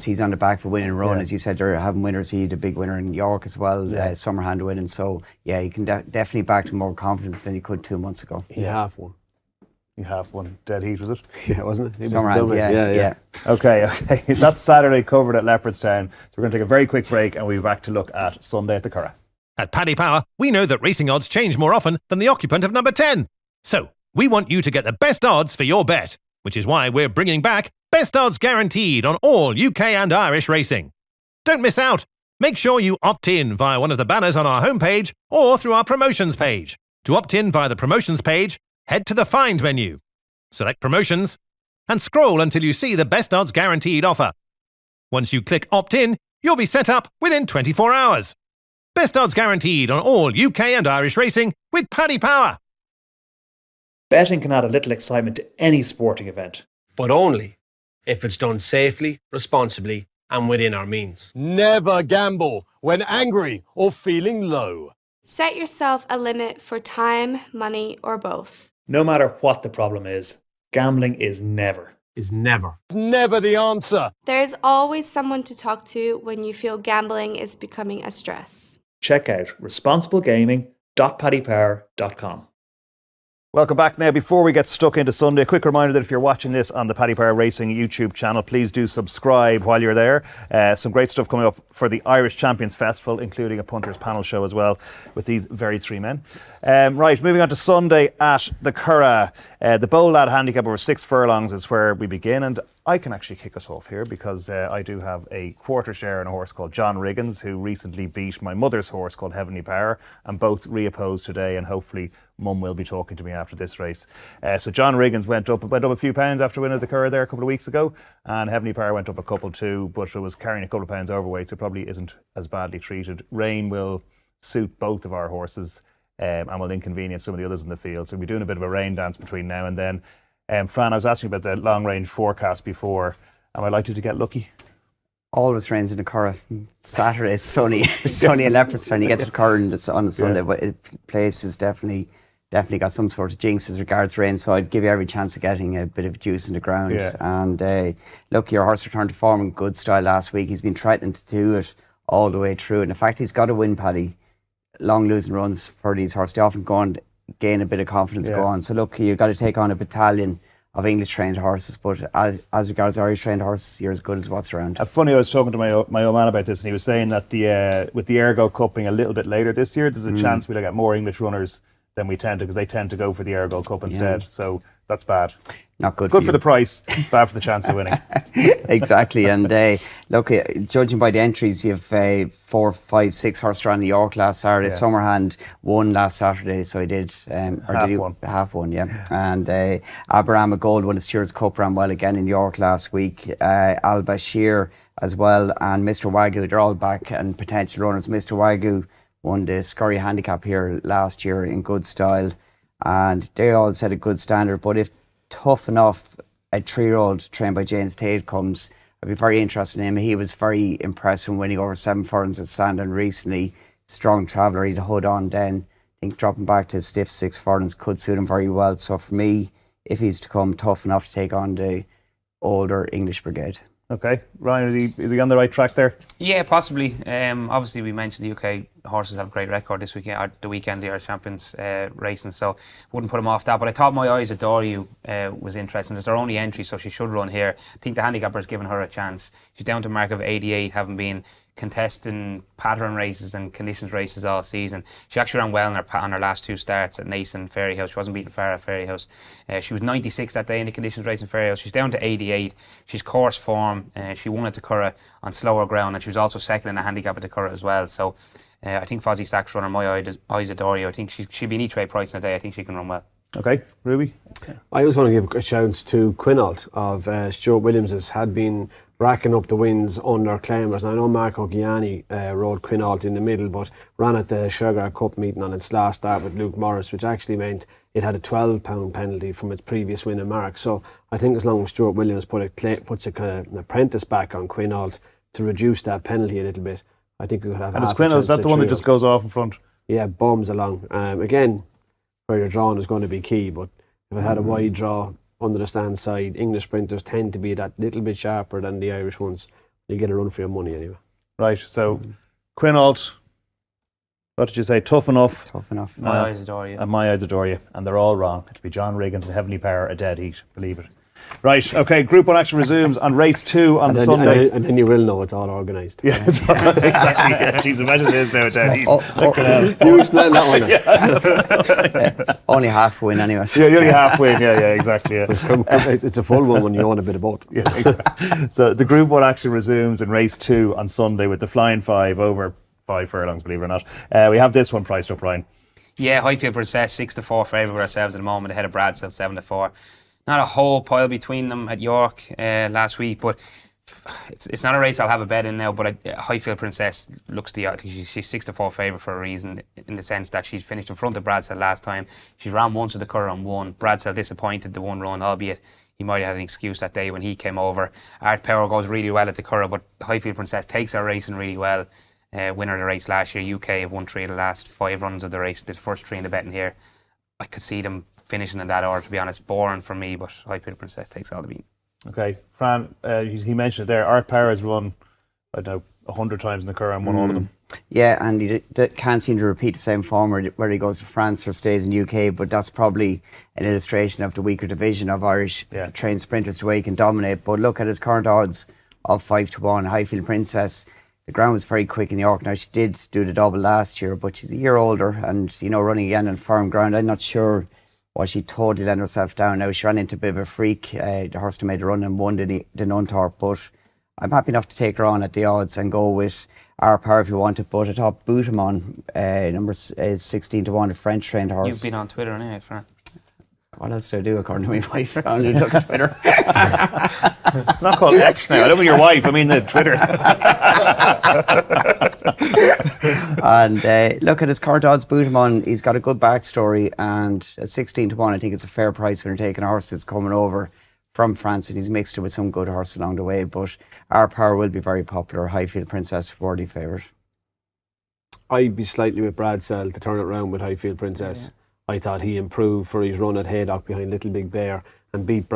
He's on the back for winning run, as you said. They're having winners. He had a big winner in York as well, Summerhand winning. So, yeah, you can definitely back to more confidence than you could 2 months ago. He half won. You have one. Dead Heat, was it? Yeah, wasn't it? Summerhand, yeah. Okay. That's Saturday covered at Leopardstown. So we're going to take a very quick break and we'll be back to look at Sunday at the Curragh. At Paddy Power, we know that racing odds change more often than the occupant of number 10. So, we want you to get the best odds for your bet, which is why we're bringing back Best Odds Guaranteed on all UK and Irish racing. Don't miss out. Make sure you opt in via one of the banners on our homepage or through our promotions page. To opt in via the promotions page, head to the Find menu, select Promotions, and scroll until you see the Best Odds Guaranteed offer. Once you click Opt In, you'll be set up within 24 hours. Best Odds Guaranteed on all UK and Irish racing with Paddy Power. Betting can add a little excitement to any sporting event. But only if it's done safely, responsibly, and within our means. Never gamble when angry or feeling low. Set yourself a limit for time, money, or both. No matter what the problem is, Gambling is never. Is never. Never the answer. There's always someone to talk to when you feel gambling is becoming a stress. Check out responsiblegaming.paddypower.com. Welcome back. Now, before we get stuck into Sunday, a quick reminder that if you're watching this on the Paddy Power Racing YouTube channel, please do subscribe while you're there. Some great stuff coming up for the Irish Champions Festival, including a punters panel show as well with these very three men. Right, moving on to Sunday at the Curragh. The Bow Lad Handicap over 6 furlongs is where we begin, and I can actually kick us off here because I do have a quarter share in a horse called John Riggins, who recently beat my mother's horse called Heavenly Power, and both reopposed today, and hopefully Mum will be talking to me after this race. So John Riggins went up a few pounds after winning the Curragh there a couple of weeks ago, and Heavenly Power went up a couple too, but it was carrying a couple of pounds overweight, so probably isn't as badly treated. Rain will suit both of our horses and will inconvenience some of the others in the field, so we'll be doing a bit of a rain dance between now and then. Fran, I was asking about the long range forecast before. Am I likely to get lucky? Always rains in the Curragh. Saturday is sunny. It's sunny in Leopardstown. You get to the Curragh on the Sunday, but the place is definitely got some sort of jinx as regards rain, so I'd give you every chance of getting a bit of juice in the ground. Yeah. And look, your horse returned to form in good style last week. He's been threatening to do it all the way through, and in fact he's got to win, Paddy. Long losing runs for these horses, they often go and gain a bit of confidence, go on. So look, you've got to take on a battalion of English trained horses, but as regards Irish trained horses, you're as good as what's around. Funny, I was talking to my old man about this, and he was saying that with the Ergo Cup being a little bit later this year, there's a chance we'll get more English runners than we tend to, because they tend to go for the Ergo Cup instead. So that's bad. Not good. Good for the price, bad for the chance of winning. Exactly. And look, judging by the entries, you have 4, 5, 6 horse around New York last Saturday. Summerhand won last Saturday, so he did half one, yeah. And Abraham Gold won the Stewards Cup, ran well again in York last week. Al Bashir as well, and Mr. Wagyu, they're all back and potential runners. Mr. Wagyu won the Curragh Handicap here last year in good style, and they all set a good standard. But if Tough Enough, a 3-year-old trained by James Tate, comes, I'd be very interested in him. He was very impressive when winning over 7 furlongs at Sandown recently. Strong traveller, he'd hold on then. I think dropping back to stiff 6 furlongs could suit him very well. So for me, if he's to come tough enough to take on the older English brigade. Okay, Ryan, is he on the right track there? Yeah, possibly. Obviously, we mentioned the UK horses have a great record this weekend, or the weekend, the Irish Champions racing, so wouldn't put him off that. But I thought My Eyes Adore You was interesting. It's her only entry, so she should run here. I think the handicapper's given her a chance. She's down to a mark of 88, having been contesting pattern races and conditions races all season. She actually ran well on her last 2 starts at Naas and Fairyhouse. She wasn't beaten far at Fairyhouse. She was 96 that day in the conditions race in Fairyhouse. She's down to 88. She's course form. She won at the Curragh on slower ground, and she was also second in the handicap at the Curragh as well. So I think Fozzie Stack's runner, My Eyes Adore You. I think she'll be an each way price in a day. I think she can run well. Okay, Ruby? I just want to give a shout to Quinault of Stuart Williams's, had been racking up the wins under claimers. Now, I know Mark O'Giani rode Quinault in the middle, but ran at the Curragh Cup meeting on its last start with Luke Morris, which actually meant it had a £12 penalty from its previous win in Mark. So I think as long as Stuart Williams puts a kind of an apprentice back on Quinault to reduce that penalty a little bit, I think we could have. And is Quinault, is that the one that just goes off in front? Yeah, bombs along. Again, where you're drawn is going to be key, but if it had a wide draw under the stand side, English sprinters tend to be that little bit sharper than the Irish ones. You get a run for your money anyway. Right, so Quinault, what did you say? Tough Enough. Tough Enough. My Eyes Adore You. And My Eyes Adore You. And they're all wrong. It'll be John Riggins and Heavenly Power, a dead heat, believe it. Right, okay, Group 1 action resumes on race 2 on the Sunday. And then you will know it's all organised. Yeah, exactly. Yeah, jeez, imagine it is now a dead heat. You explain that one. Only half win anyway. Yeah, you're only half win. Yeah, exactly. Yeah. It's a full one when you own a bit of both. Yeah, exactly. So the Group 1 action resumes in race 2 on Sunday with the Flying 5 over 5 furlongs, believe it or not. We have this one priced up, Ryan. Yeah, Highfield Princess 6-4 favourite with ourselves at the moment, ahead of Bradsell 7-4. Not a whole pile between them at York last week, but it's not a race I'll have a bet in now. But Highfield Princess looks she's 6-4 favourite for a reason, in the sense that she's finished in front of Bradsell last time. She's ran once with the Curragh and won. Bradsell disappointed the one run, albeit he might have had an excuse that day when he came over. Art Power goes really well at the Curragh, but Highfield Princess takes her racing really well. Winner of the race last year. UK have won 3 of the last 5 runs of the race. The first 3 in the betting here. I could see them finishing in that order, to be honest. Boring for me, but Highfield Princess takes all the beat. Okay, Fran, he mentioned it there. Art Power has run, I don't know, 100 times in the Curragh and won all of them. Yeah, and he can't seem to repeat the same form where he goes to France or stays in the UK, but that's probably an illustration of the weaker division of Irish trained sprinters to where he can dominate. But look at his current odds of 5-1. Highfield Princess, the ground was very quick in York. Now, she did do the double last year, but she's a year older and, you know, running again on firm ground. I'm not sure why she totally let herself down. Now, she ran into a bit of a freak. The horse made a run and won the Nunthorpe, but I'm happy enough to take her on at the odds and go with our power if you want it. But atop Boutemon, number is 16-1, a French trained horse. You've been on Twitter anyway, Fran. What else do I do according to my wife? I only look at Twitter. It's not called X now. I don't mean your wife, I mean the Twitter. And look at his current odds, Boutemon. He's got a good backstory, and at 16-1, I think it's a fair price when you're taking horses coming over from France, and he's mixed it with some good horses along the way. But our power will be very popular. Highfield Princess, worthy favourite. I'd be slightly with Brad Sell to turn it around with Highfield Princess. I thought he improved for his run at Haydock behind Little Big Bear and beat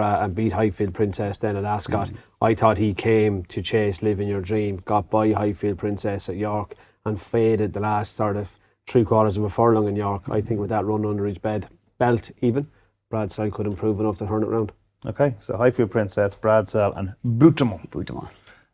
Highfield Princess then at Ascot. I thought he came to chase Live in Your Dream, got by Highfield Princess at York and faded the last sort of 3/4 of a furlong in York. I think with that run under his belt even, Brad Sell could improve enough to turn it around. Okay, so Highfield Princess, Brad Sell and Boutemon. Boutemon.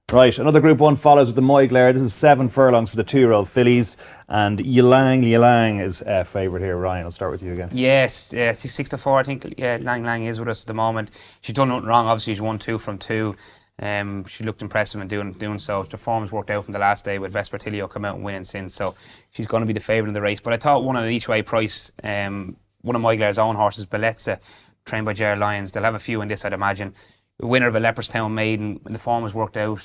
Right, another Group 1 follows with the Moyglare. This is 7 furlongs for the 2-year-old fillies, and Ylang is favourite here. Ryan, I'll start with you again. Yes, 6-4. I think Lang is with us at the moment. She's done nothing wrong. Obviously, she's won 2 from 2. She looked impressive in doing so. The form's worked out from the last day with Vespertilio come out and winning since, so she's going to be the favourite in the race. But I thought one on an each way price, one of Moyglare's own horses, Bellezza, trained by Ger Lyons. They'll have a few in this, I'd imagine. The winner of a Leopardstown maiden, the form was worked out.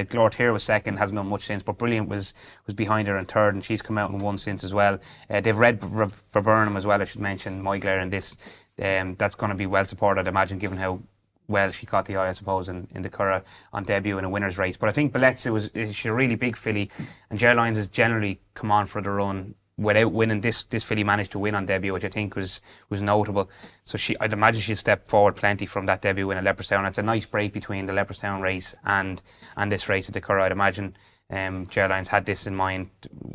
Glortier was second, hasn't done much since, but Brilliant was behind her in third, and she's come out and won since as well. They've read for Burnham as well, I should mention, Moyglare in this. That's going to be well supported, I'd imagine, given how well she caught the eye, I suppose, in the Curragh on debut in a winner's race. But I think Bellezza she's a really big filly, and Ger Lyons has generally come on for the run without winning. This filly managed to win on debut, which I think was notable. So I'd imagine she'll step forward plenty from that debut win at Leopardstown. It's a nice break between the Leopardstown race and this race at the Curragh. I'd imagine Ger Lyons had this in mind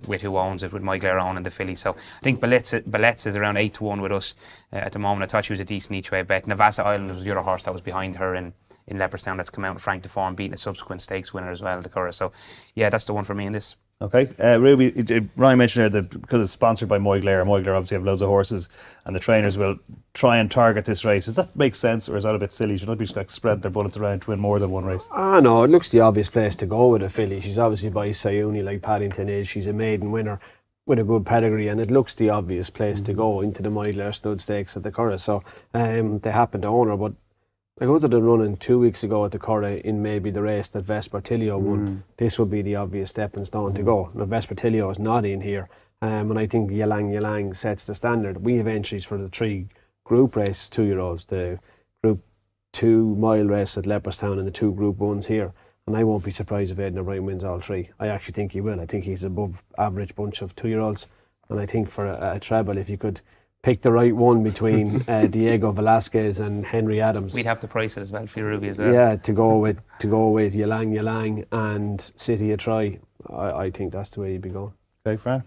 with who owns it, with Moyglare on and the filly. So I think Bellezza is around 8-1 with us at the moment. I thought she was a decent each way bet. Navassa Island was the other horse that was behind her in Leopardstown that's come out and Frank de Form, beating a subsequent stakes winner as well at the Curragh. So yeah, that's the one for me in this. Okay, Ruby, Ryan mentioned there that because it's sponsored by Moyglare obviously have loads of horses and the trainers will try and target this race. Does that make sense, or is that a bit silly? Should they just like spread their bullets around to win more than one race? No, it looks the obvious place to go with a filly. She's obviously by Sayuni like Paddington is. She's a maiden winner with a good pedigree, and it looks the obvious place to go into the Moyglare Stud Stakes at the Curragh. So they happen to own her, but I go to the running 2 weeks ago at the Curragh in maybe the race that Vespertilio won. This would be the obvious stepping stone to go. Now Vespertilio is not in here, and I think Ylang sets the standard. We have entries for the 3 group races, 2-year-olds, the Group 2 mile race at Leopardstown and the 2 Group 1s here. And I won't be surprised if Aidan O'Brien wins all 3. I actually think he will. I think he's above average bunch of 2-year-olds, and I think for a treble, if you could pick the right one between Diego Velasquez and Henry Adams. We'd have to price it as well for Ruby as well. Yeah, to go with Ylang and City a Try. I think that's the way you'd be going. Okay, Fran?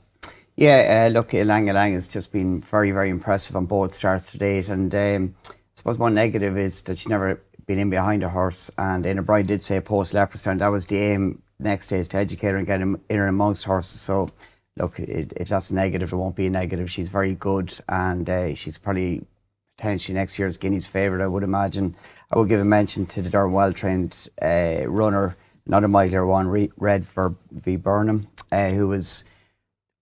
Yeah, look, Ylang has just been very, very impressive on both starts to date. And I suppose one negative is that she's never been in behind a horse. And Aidan O'Brien did say post Leopardstown that was the aim next day, is to educate her and get him in and amongst horses. So look, if that's a negative, it won't be a negative. She's very good, and she's probably potentially next year's Guinea's favourite, I would imagine. I would give a mention to the Durham well-trained runner, another Moyglare one, Red for V Burnham, who was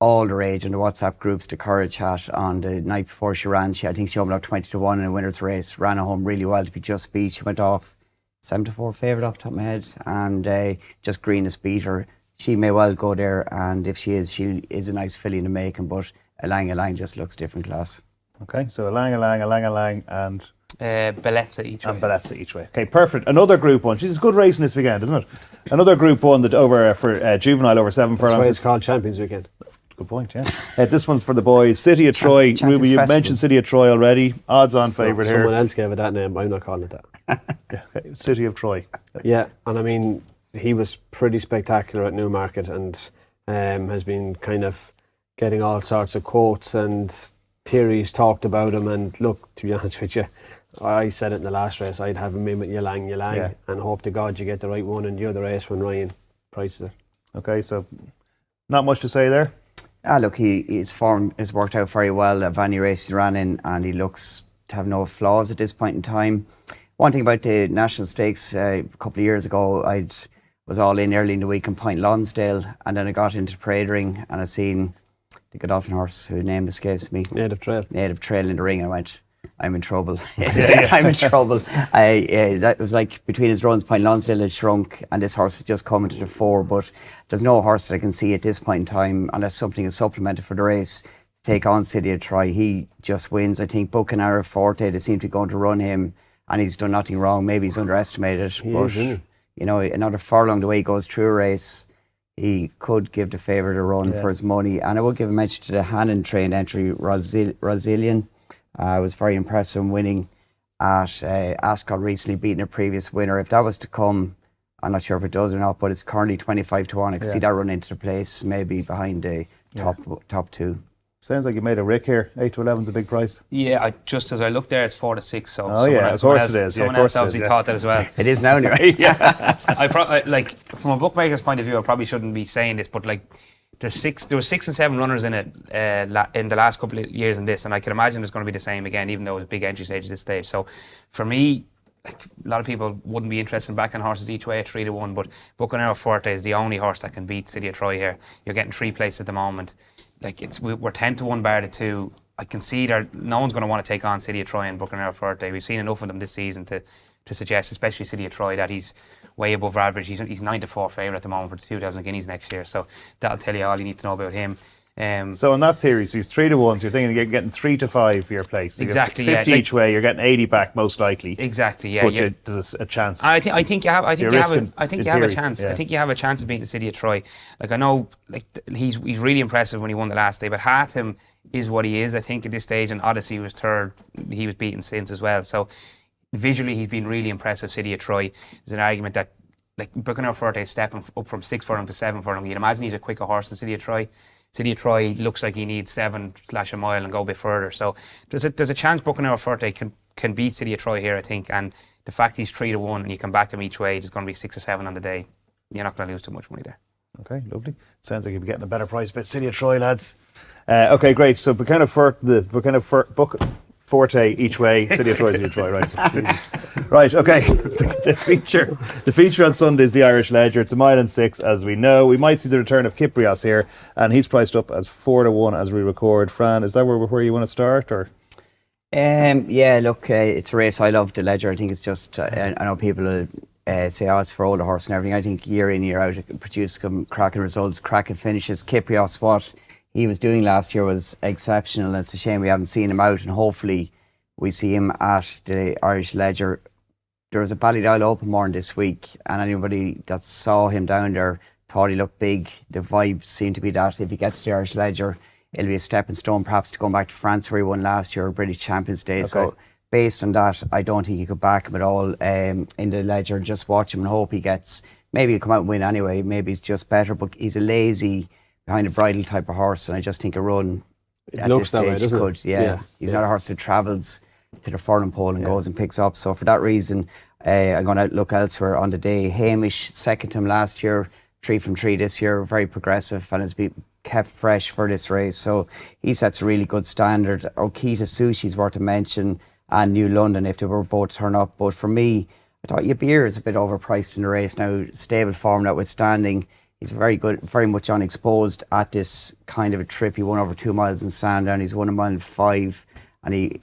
all the rage in the WhatsApp groups, the Curragh chat on the night before she ran. I think she opened up 20-1 in a winner's race, ran home really well to be just beat. She went off 7-4 favourite off the top of my head, and just Greenest beat her. She may well go there, and if she is a nice filly in the making, but Ylang just looks different class. Okay, so Ylang, and Bellezza each way. And Bellezza each way. Okay, perfect. Another Group 1. She's a good racing this weekend, isn't it? Another Group 1 that over for juvenile over 7 furlongs. That's why it's called Champions Weekend. Good point, yeah. This one's for the boys. City of Troy. Champions Ruby, you Festival. mentioned City of Troy already. Odds on favourite here. Someone else gave it that name, but I'm not calling it that. Yeah, okay. City of Troy. Yeah, and I mean, he was pretty spectacular at Newmarket and has been kind of getting all sorts of quotes, and Thierry's talked about him. And look, to be honest with you, I said it in the last race, I'd have him in with Ylang, Yeah. and hope to God you get the right one in the other race when Ryan prices it. Okay, so not much to say there. Look, his form has worked out very well of any race he ran in, and he looks to have no flaws at this point in time. One thing about the National Stakes, a couple of years ago, I was all in early in the week in Point Lonsdale, and then I got into Parade Ring and I seen the Godolphin horse, whose name escapes me. Native Trail In the ring, and I went, I'm in trouble. I'm in trouble. That was like between his runs, Point Lonsdale had shrunk, and this horse was just coming to the fore. But there's no horse that I can see at this point in time, unless something is supplemented for the race, to take on City of Troy. He just wins. I think Buchanara Forte, they seem to be going to run him, and he's done nothing wrong. Maybe he's underestimated. But you know, another furlong the way he goes through a race, he could give the favourite a run for his money. And I will give a mention to the Hannon trained entry, Rosilian. Was very impressive in winning at Ascot recently, beating a previous winner. If that was to come, I'm not sure if it does or not, but it's currently 25 to 1. I can see that run into the place, maybe behind the top two. Sounds like you made a rick here. 8 to 11's a big price. Yeah, just as I looked there, it's 4 to 6. So of course it is. Someone else obviously thought that as well. It is now anyway. Like from a bookmaker's point of view, I probably shouldn't be saying this, but like there were 6 and 7 runners in it in the last couple of years in this, and I can imagine it's going to be the same again, even though it's a big entry stage at this stage. So for me, like, a lot of people wouldn't be interested in backing horses each way at 3 to 1, but Buchanara Forte is the only horse that can beat City of Troy here. You're getting 3 places at the moment. Like we're 10 to 1 bar to 2. I can see that no one's going to want to take on City of Troy and Buchanara Forte. We've seen enough of them this season to suggest, especially City of Troy, that he's way above average. He's 9 to 4 favourite at the moment for the 2,000 guineas next year. So that'll tell you all you need to know about him. So in that theory, so he's 3 to 1, so you're thinking you're getting 3 to 5 for your place. Exactly, 50 each way, you're getting 80 back most likely. Exactly, yeah. But there's a chance. I think you have a chance. Yeah. I think you have a chance of beating the City of Troy. Like I know, like he's really impressive when he won the last day, but Hatem is what he is. I think at this stage, and Odyssey was third. He was beaten since as well. So visually, he's been really impressive. City of Troy. There's an argument that like Buchanara Forte is stepping up from 6 furlong to 7 furlong. You'd imagine he's a quicker horse than City of Troy. City of Troy looks like he needs 7 / a mile and go a bit further. So there's a chance Buchanara Forte can beat City of Troy here, I think. And the fact he's 3 to 1 and you can back him each way, there's going to be 6 or 7 on the day. You're not going to lose too much money there. Okay, lovely. Sounds like you'll be getting a better price about City of Troy, lads. Okay, great. So Buchanara Forte each way, City of Troy, right? Right, okay. The feature on Sunday is the Irish Ledger. It's 1.6 miles, as we know. We might see the return of Kyprios here, and he's priced up as 4 to 1 as we record. Fran, is that where you want to start, or? Yeah, look, it's a race I love, the Ledger. I think it's just, I know people say, it's for older horse and everything. I think year in, year out, it produces some cracking results, cracking finishes. Kyprios, what he was doing last year was exceptional. It's a shame we haven't seen him out, and hopefully we see him at the Irish Ledger. There was a Ballydoyle Open morning this week, and anybody that saw him down there thought he looked big. The vibe seemed to be that if he gets to the Irish Ledger, it'll be a stepping stone perhaps to going back to France where he won last year, British Champions Day. Okay. So based on that, I don't think you could back him at all in the Ledger. Just watch him and hope he gets, maybe he'll come out and win anyway. Maybe he's just better, but he's a lazy, behind a bridle type of horse, and I just think a run at this stage could. Yeah. He's not a horse that travels to the furlong pole and goes and picks up. So for that reason, I'm going to look elsewhere on the day. Hamish, second to him last year, 3 from 3 this year, very progressive and has been kept fresh for this race. So he sets a really good standard. Okita Sushi's worth a mention, and New London if they were both turn up. But for me, I thought Yabir is a bit overpriced in the race now. Stable form notwithstanding, he's very good, very much unexposed at this kind of a trip. He won over 2 miles in Sandown. He's won 1.5 miles. And he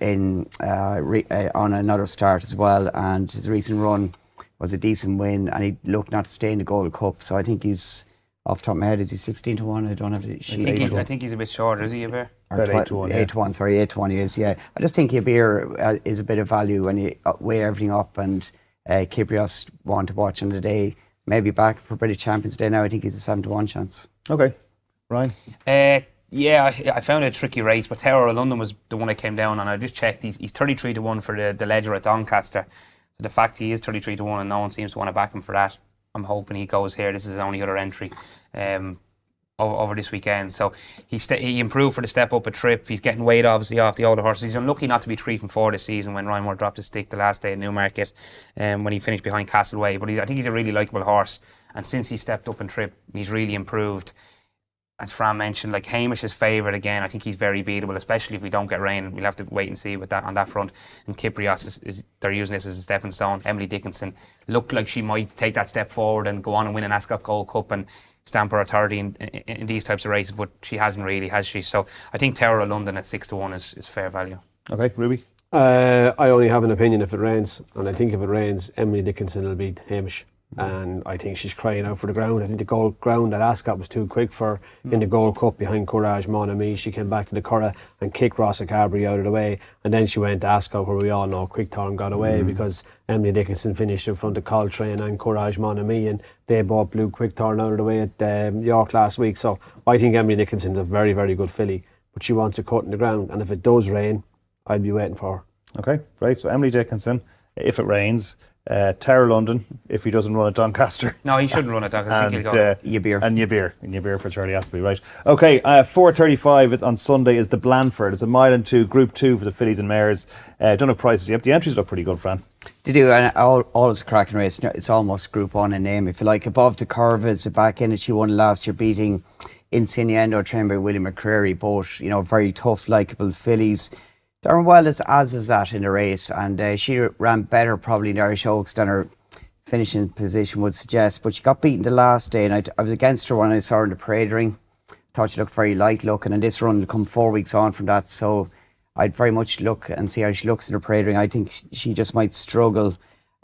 on another start as well, and his recent run was a decent win, and he looked not to stay in the Gold Cup. So I think he's, off the top of my head, is he 16 to 1? I don't have the sheet. I think he's a bit shorter, is he, Yabir? About 8 to 1. 8 to 1, sorry, 8 to 1 he is, yeah. I just think Yabir is a bit of value when you weigh everything up, and Kyprios want to watch on the day. Maybe back for British Champions Day now. I think he's a 7 to 1 chance. Okay, Ryan. Yeah, I found it a tricky race, but Tower of London was the one I came down on. I just checked. He's 33-1 for the Ledger at Doncaster. So the fact he is 33-1 and no one seems to want to back him for that, I'm hoping he goes here. This is his only other entry over this weekend. So he improved for the step up a trip. He's getting weight obviously off the older horses. He's unlucky not to be 3 from 4 this season when Ryan Moore dropped his stick the last day at Newmarket when he finished behind Castleway. But I think he's a really likeable horse. And since he stepped up and trip, he's really improved. As Fran mentioned, like Hamish is favourite again. I think he's very beatable, especially if we don't get rain. We'll have to wait and see with that on that front. And Kyprios they're using this as a stepping stone. Emily Dickinson looked like she might take that step forward and go on and win an Ascot Gold Cup and stamp her authority in these types of races, but she hasn't really, has she? So I think Tower of London at 6-1 is fair value. Okay, Ruby? I only have an opinion if it rains, and I think if it rains, Emily Dickinson will beat Hamish. And I think she's crying out for the ground. I think the gold ground at Ascot was too quick for her in the Gold Cup behind Courage, Mon Ami. She came back to the Curragh and kicked Rossa Carberry out of the way, and then she went to Ascot where we all know Quickthorn got away because Emily Dickinson finished in front of Coltrane and Courage, Mon Ami, and they both blew Quickthorn out of the way at York last week. So I think Emily Dickinson's a very, very good filly, but she wants a cut in the ground, and if it does rain, I'll be waiting for her. Okay, right. So Emily Dickinson, if it rains. Tower London, if he doesn't run at Doncaster. No, he shouldn't run at Doncaster. I think he'll go. Yabir for Charlie Appleby, right. Okay, 4:35 on Sunday is the Blandford. It's a mile and 2, Group 2 for the fillies and mares. Don't have prices yet. The entries look pretty good, Fran. They do, and all is a cracking race. It's almost Group 1 in name, if you like. Above the Curve is back in it. She won last year, beating Insinuendo, trained by William McCreary. Both, very tough, likeable fillies. Darren well as is that in the race, and she ran better probably in the Irish Oaks than her finishing position would suggest, but she got beaten the last day, and I was against her when I saw her in the parade ring. Thought she looked very light looking, and this run will come 4 weeks on from that, so I'd very much look and see how she looks in the parade ring. I think she just might struggle,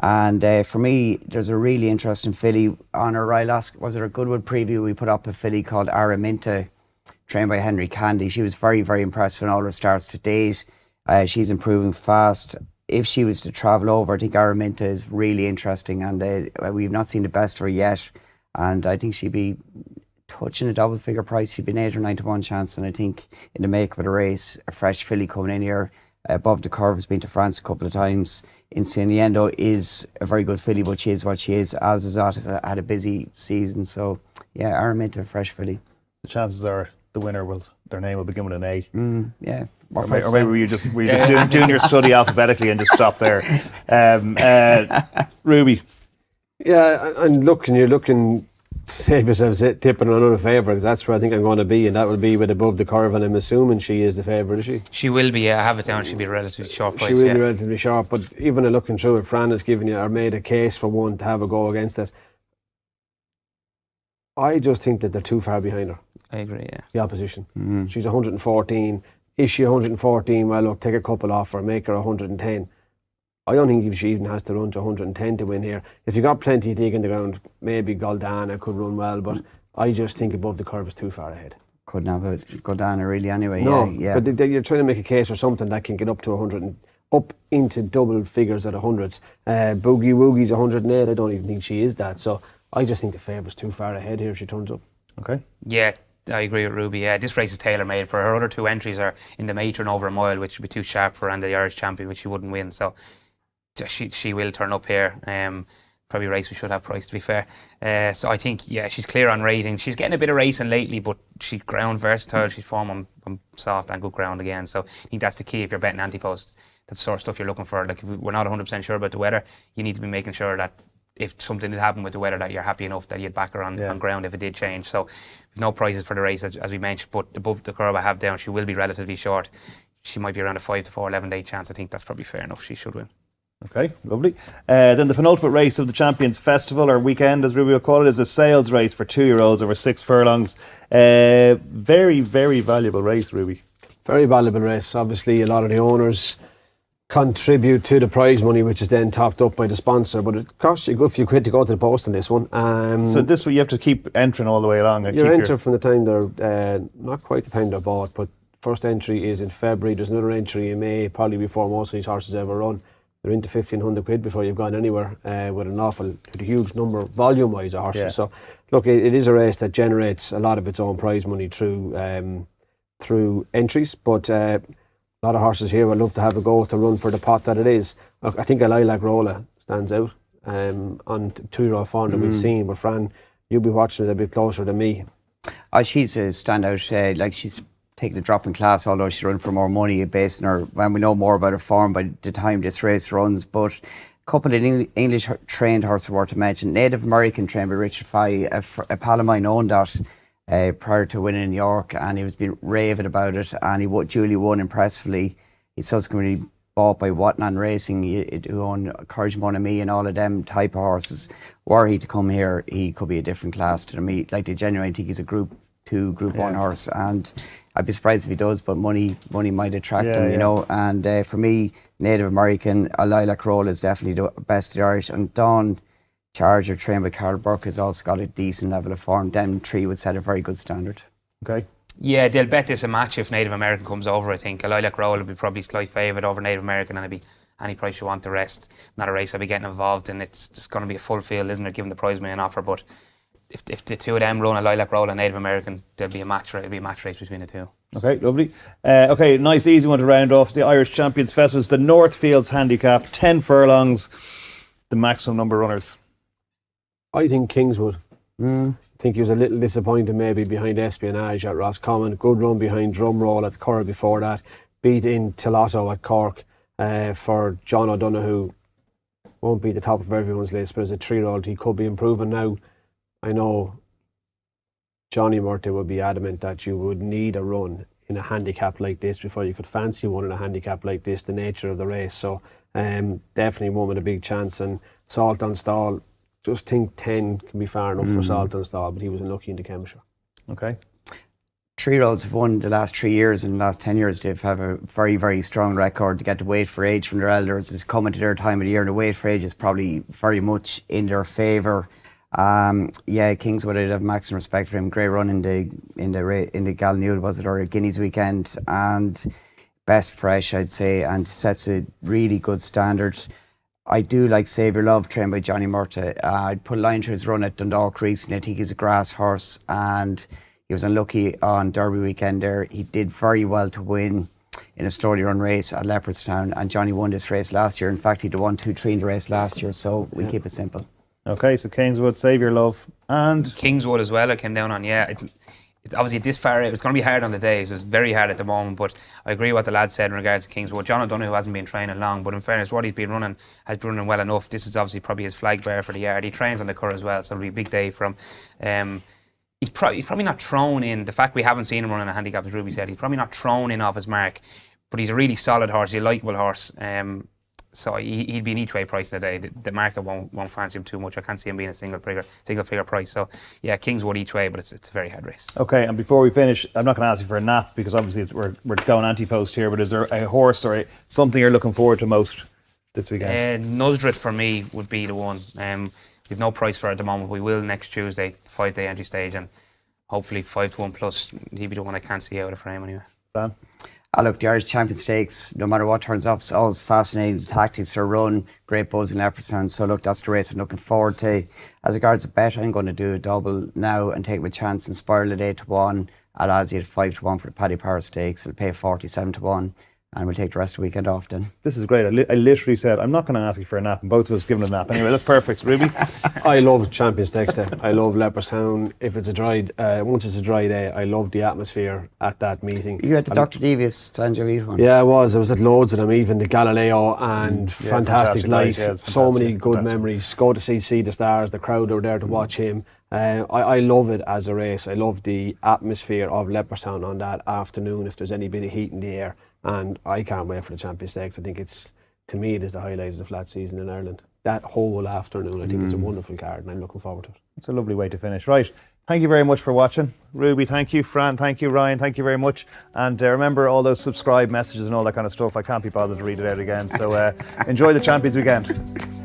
and for me there's a really interesting filly on her right last, was it a Goodwood preview, we put up a filly called Araminta, trained by Henry Candy. She was very, very impressive in all her starts to date. She's improving fast. If she was to travel over, I think Araminta is really interesting, and we've not seen the best of her yet, and I think she'd be touching a double figure price. She'd be an 8 or 9 to 1 chance, and I think in the make of the race, a fresh filly coming in here above the Curve, has been to France a couple of times. Insinuendo is a very good filly, but she is what she is. Azazat has had a busy season, so yeah, Araminta, a fresh filly. The chances are the winner their name will begin with an A. Yeah. Or maybe were you just doing your study alphabetically and just stop there? Ruby. Yeah, and you're looking to save yourself tipping on another favourite, because that's where I think I'm going to be, and that will be with Above the Curve, and I'm assuming she is the favourite, is she? She will be, yeah. I have it down. She'll be a relatively short price. She will be relatively short, but even looking through it, Fran has given you, or made a case for one to have a go against it. I just think that they're too far behind her. I agree, yeah. The opposition. She's 114. Is she 114? Well, look, take a couple off her, make her 110. I don't think she even has to run to 110 to win here. If you got plenty of dig in the ground, maybe Goldana could run well, but I just think Above the Curve is too far ahead. Couldn't have a Goldana really anyway. No, yeah. But you're trying to make a case for something that can get up to 100 and up into double figures at 100s. Boogie Woogie's 108. I don't even think she is that. So I just think the favourite's too far ahead here if she turns up. Okay. Yeah, I agree with Ruby. Yeah, this race is tailor-made for her. Her other 2 entries are in the Matron over a mile, which would be too sharp for her, and the Irish champion, which she wouldn't win. So she will turn up here. Probably a race we should have priced, to be fair. So I think, yeah, she's clear on rating. She's getting a bit of racing lately, but she's ground versatile. She's form on soft and good ground again. So I think that's the key if you're betting anti-post. That's the sort of stuff you're looking for. Like, if we're not 100% sure about the weather, you need to be making sure that if something did happen with the weather, that you're happy enough that you'd back her on ground if it did change. So no prizes for the race, as we mentioned, but Above the Curve I have down, she will be relatively short. She might be around a 5 to 4, 11 day chance. I think that's probably fair enough. She should win. Okay, lovely. Then the penultimate race of the Champions Festival, or weekend as Ruby will call it, is a sales race for 2-year-olds over 6 furlongs. Very, very valuable race, Ruby. Very valuable race. Obviously, a lot of the owners contribute to the prize money, which is then topped up by the sponsor, but it costs you a good few quid to go to the post on this one. So this way you have to keep entering all the way along. You enter from the time they're, not quite the time they're bought, but first entry is in February. There's another entry in May, probably before most of these horses ever run. They're into 1,500 quid before you've gone anywhere, with a huge number, volume-wise, of horses. Yeah. So, look, it is a race that generates a lot of its own prize money through through entries, but a lot of horses here would love to have a go to run for the pot that it is. Look, I think a Lilac Rolla stands out on 2-year-old form that we've seen, but Fran, you'll be watching it a bit closer than me. Oh, she's a standout. Like, she's taking a drop in class, although she's running for more money based on her, when we know more about her form by the time this race runs. But a couple of English trained horses were to mention. Native American trained by Richard Fye. A pal of mine owned that prior to winning in York, and he was being raving about it, and he duly won impressively. He subsequently bought by Watnan Racing, who own Courage Mon Ami and all of them type of horses. Were he to come here, he could be a different class to them. Like, they genuinely think he's a Group 2, Group 1 horse, and I'd be surprised if he does, but money might attract him, you know. And for me, Native American, a Lilac Roll is definitely the best of the Irish, and Dawn Charger, trained by Carl Burke, has also got a decent level of form. Them three would set a very good standard. Okay. Yeah, they'll bet this a match if Native American comes over, I think. A Lilac Roll will be probably slight favourite over Native American, and it'd be any price you want the rest. Not a race I'll be getting involved in. It's just going to be a full field, isn't it, given the prize money offer. But if the two of them run a Lilac Roll and Native American, there'll be a match race between the two. Okay, lovely. Okay, nice easy one to round off the Irish Champions Festivals. The Northfields Handicap, 10 furlongs, the maximum number of runners. I think Kingswood. I think he was a little disappointed maybe behind Espionage at Roscommon. Good run behind Drumroll at Curragh before that. Beat in Tillotto at Cork for John O'Donoghue. Won't be the top of everyone's list, but as a 3-year-old he could be improving now. I know Johnny Murty would be adamant that you would need a run in a handicap like this before you could fancy one in a handicap like this, the nature of the race. So definitely one with a big chance. And Salt on Stall, just think 10 can be far enough for Salt on Stall, but he was unlucky in the Cambridgeshire. Okay. 3-year-olds have won the last 3 years, and the last 10 years they've have a very, very strong record to get the weight for age from their elders. It's coming to their time of the year, and the weight for age is probably very much in their favour. Kingswood, I'd have maximum respect for him. Great run in the Galnewd, was it, or Guineas weekend, and best fresh, I'd say, and sets a really good standard. I do like Saviour Love, trained by Johnny Murta. I'd put a line through his run at Dundalk recently. I think he's a grass horse, and he was unlucky on Derby weekend there. He did very well to win in a slowly run race at Leopardstown, and Johnny won this race last year. In fact, he'd 1-2-3 in the race last year, so we'll keep it simple. Okay, so Kingswood, Saviour Love, and Kingswood as well, I came down on. It's obviously this far. It's going to be hard on the day, so it's very hard at the moment. But I agree with what the lad said in regards to Kingswood. John O'Donoghue hasn't been training long, but in fairness, what he's been running has been running well enough. This is obviously probably his flag bearer for the yard. He trains on the Curragh as well, so it'll be a big day for him. He's probably not thrown in. The fact we haven't seen him running a handicap, as Ruby said, he's probably not thrown in off his mark. But he's a really solid horse. He's a likeable horse. So he'd be an each way price in the day. The market won't fancy him too much. I can't see him being a single figure price. So yeah, Kingswood each way, but it's a very hard race. Okay, and before we finish, I'm not going to ask you for a nap because obviously we're going anti-post here. But is there a horse or something you're looking forward to most this weekend? Nusret for me would be the one. We've no price for it at the moment. We will next Tuesday, 5-day entry stage, and hopefully 5-1 plus. He'd be the one I can't see out of frame anyway. Fran? Look, the Irish Champion Stakes, no matter what turns up, it's always fascinating. The tactics are run, great buzz in Leopardstown. So look, that's the race I'm looking forward to. As regards a bet, I'm going to do a double now and take my chance and spiral at 8-1. I'll add you at 5-1 for the Paddy Stakes. I'll pay 47-1. And we'll take the rest of the weekend off then. This is great. I literally said, I'm not going to ask you for a nap, and both of us given a nap. Anyway, that's perfect. Ruby? I love Champions Stakes Day. I love Leopardstown. If it's once it's a dry day, I love the atmosphere at that meeting. You had the Dr. Devious Sanjo one. Yeah, I was at loads of them, even the Galileo and fantastic light. So many good memories. Go to see the stars. The crowd are there to watch him. I love it as a race. I love the atmosphere of Leopardstown on that afternoon if there's any bit of heat in the air. And I can't wait for the Champions Stakes. I think to me it is the highlight of the flat season in Ireland. That whole afternoon, I think it's a wonderful card, and I'm looking forward to it. It's a lovely way to finish. Right, thank you very much for watching. Ruby, thank you. Fran, thank you. Ryan, thank you very much. And remember all those subscribe messages and all that kind of stuff. I can't be bothered to read it out again. So enjoy the Champions weekend.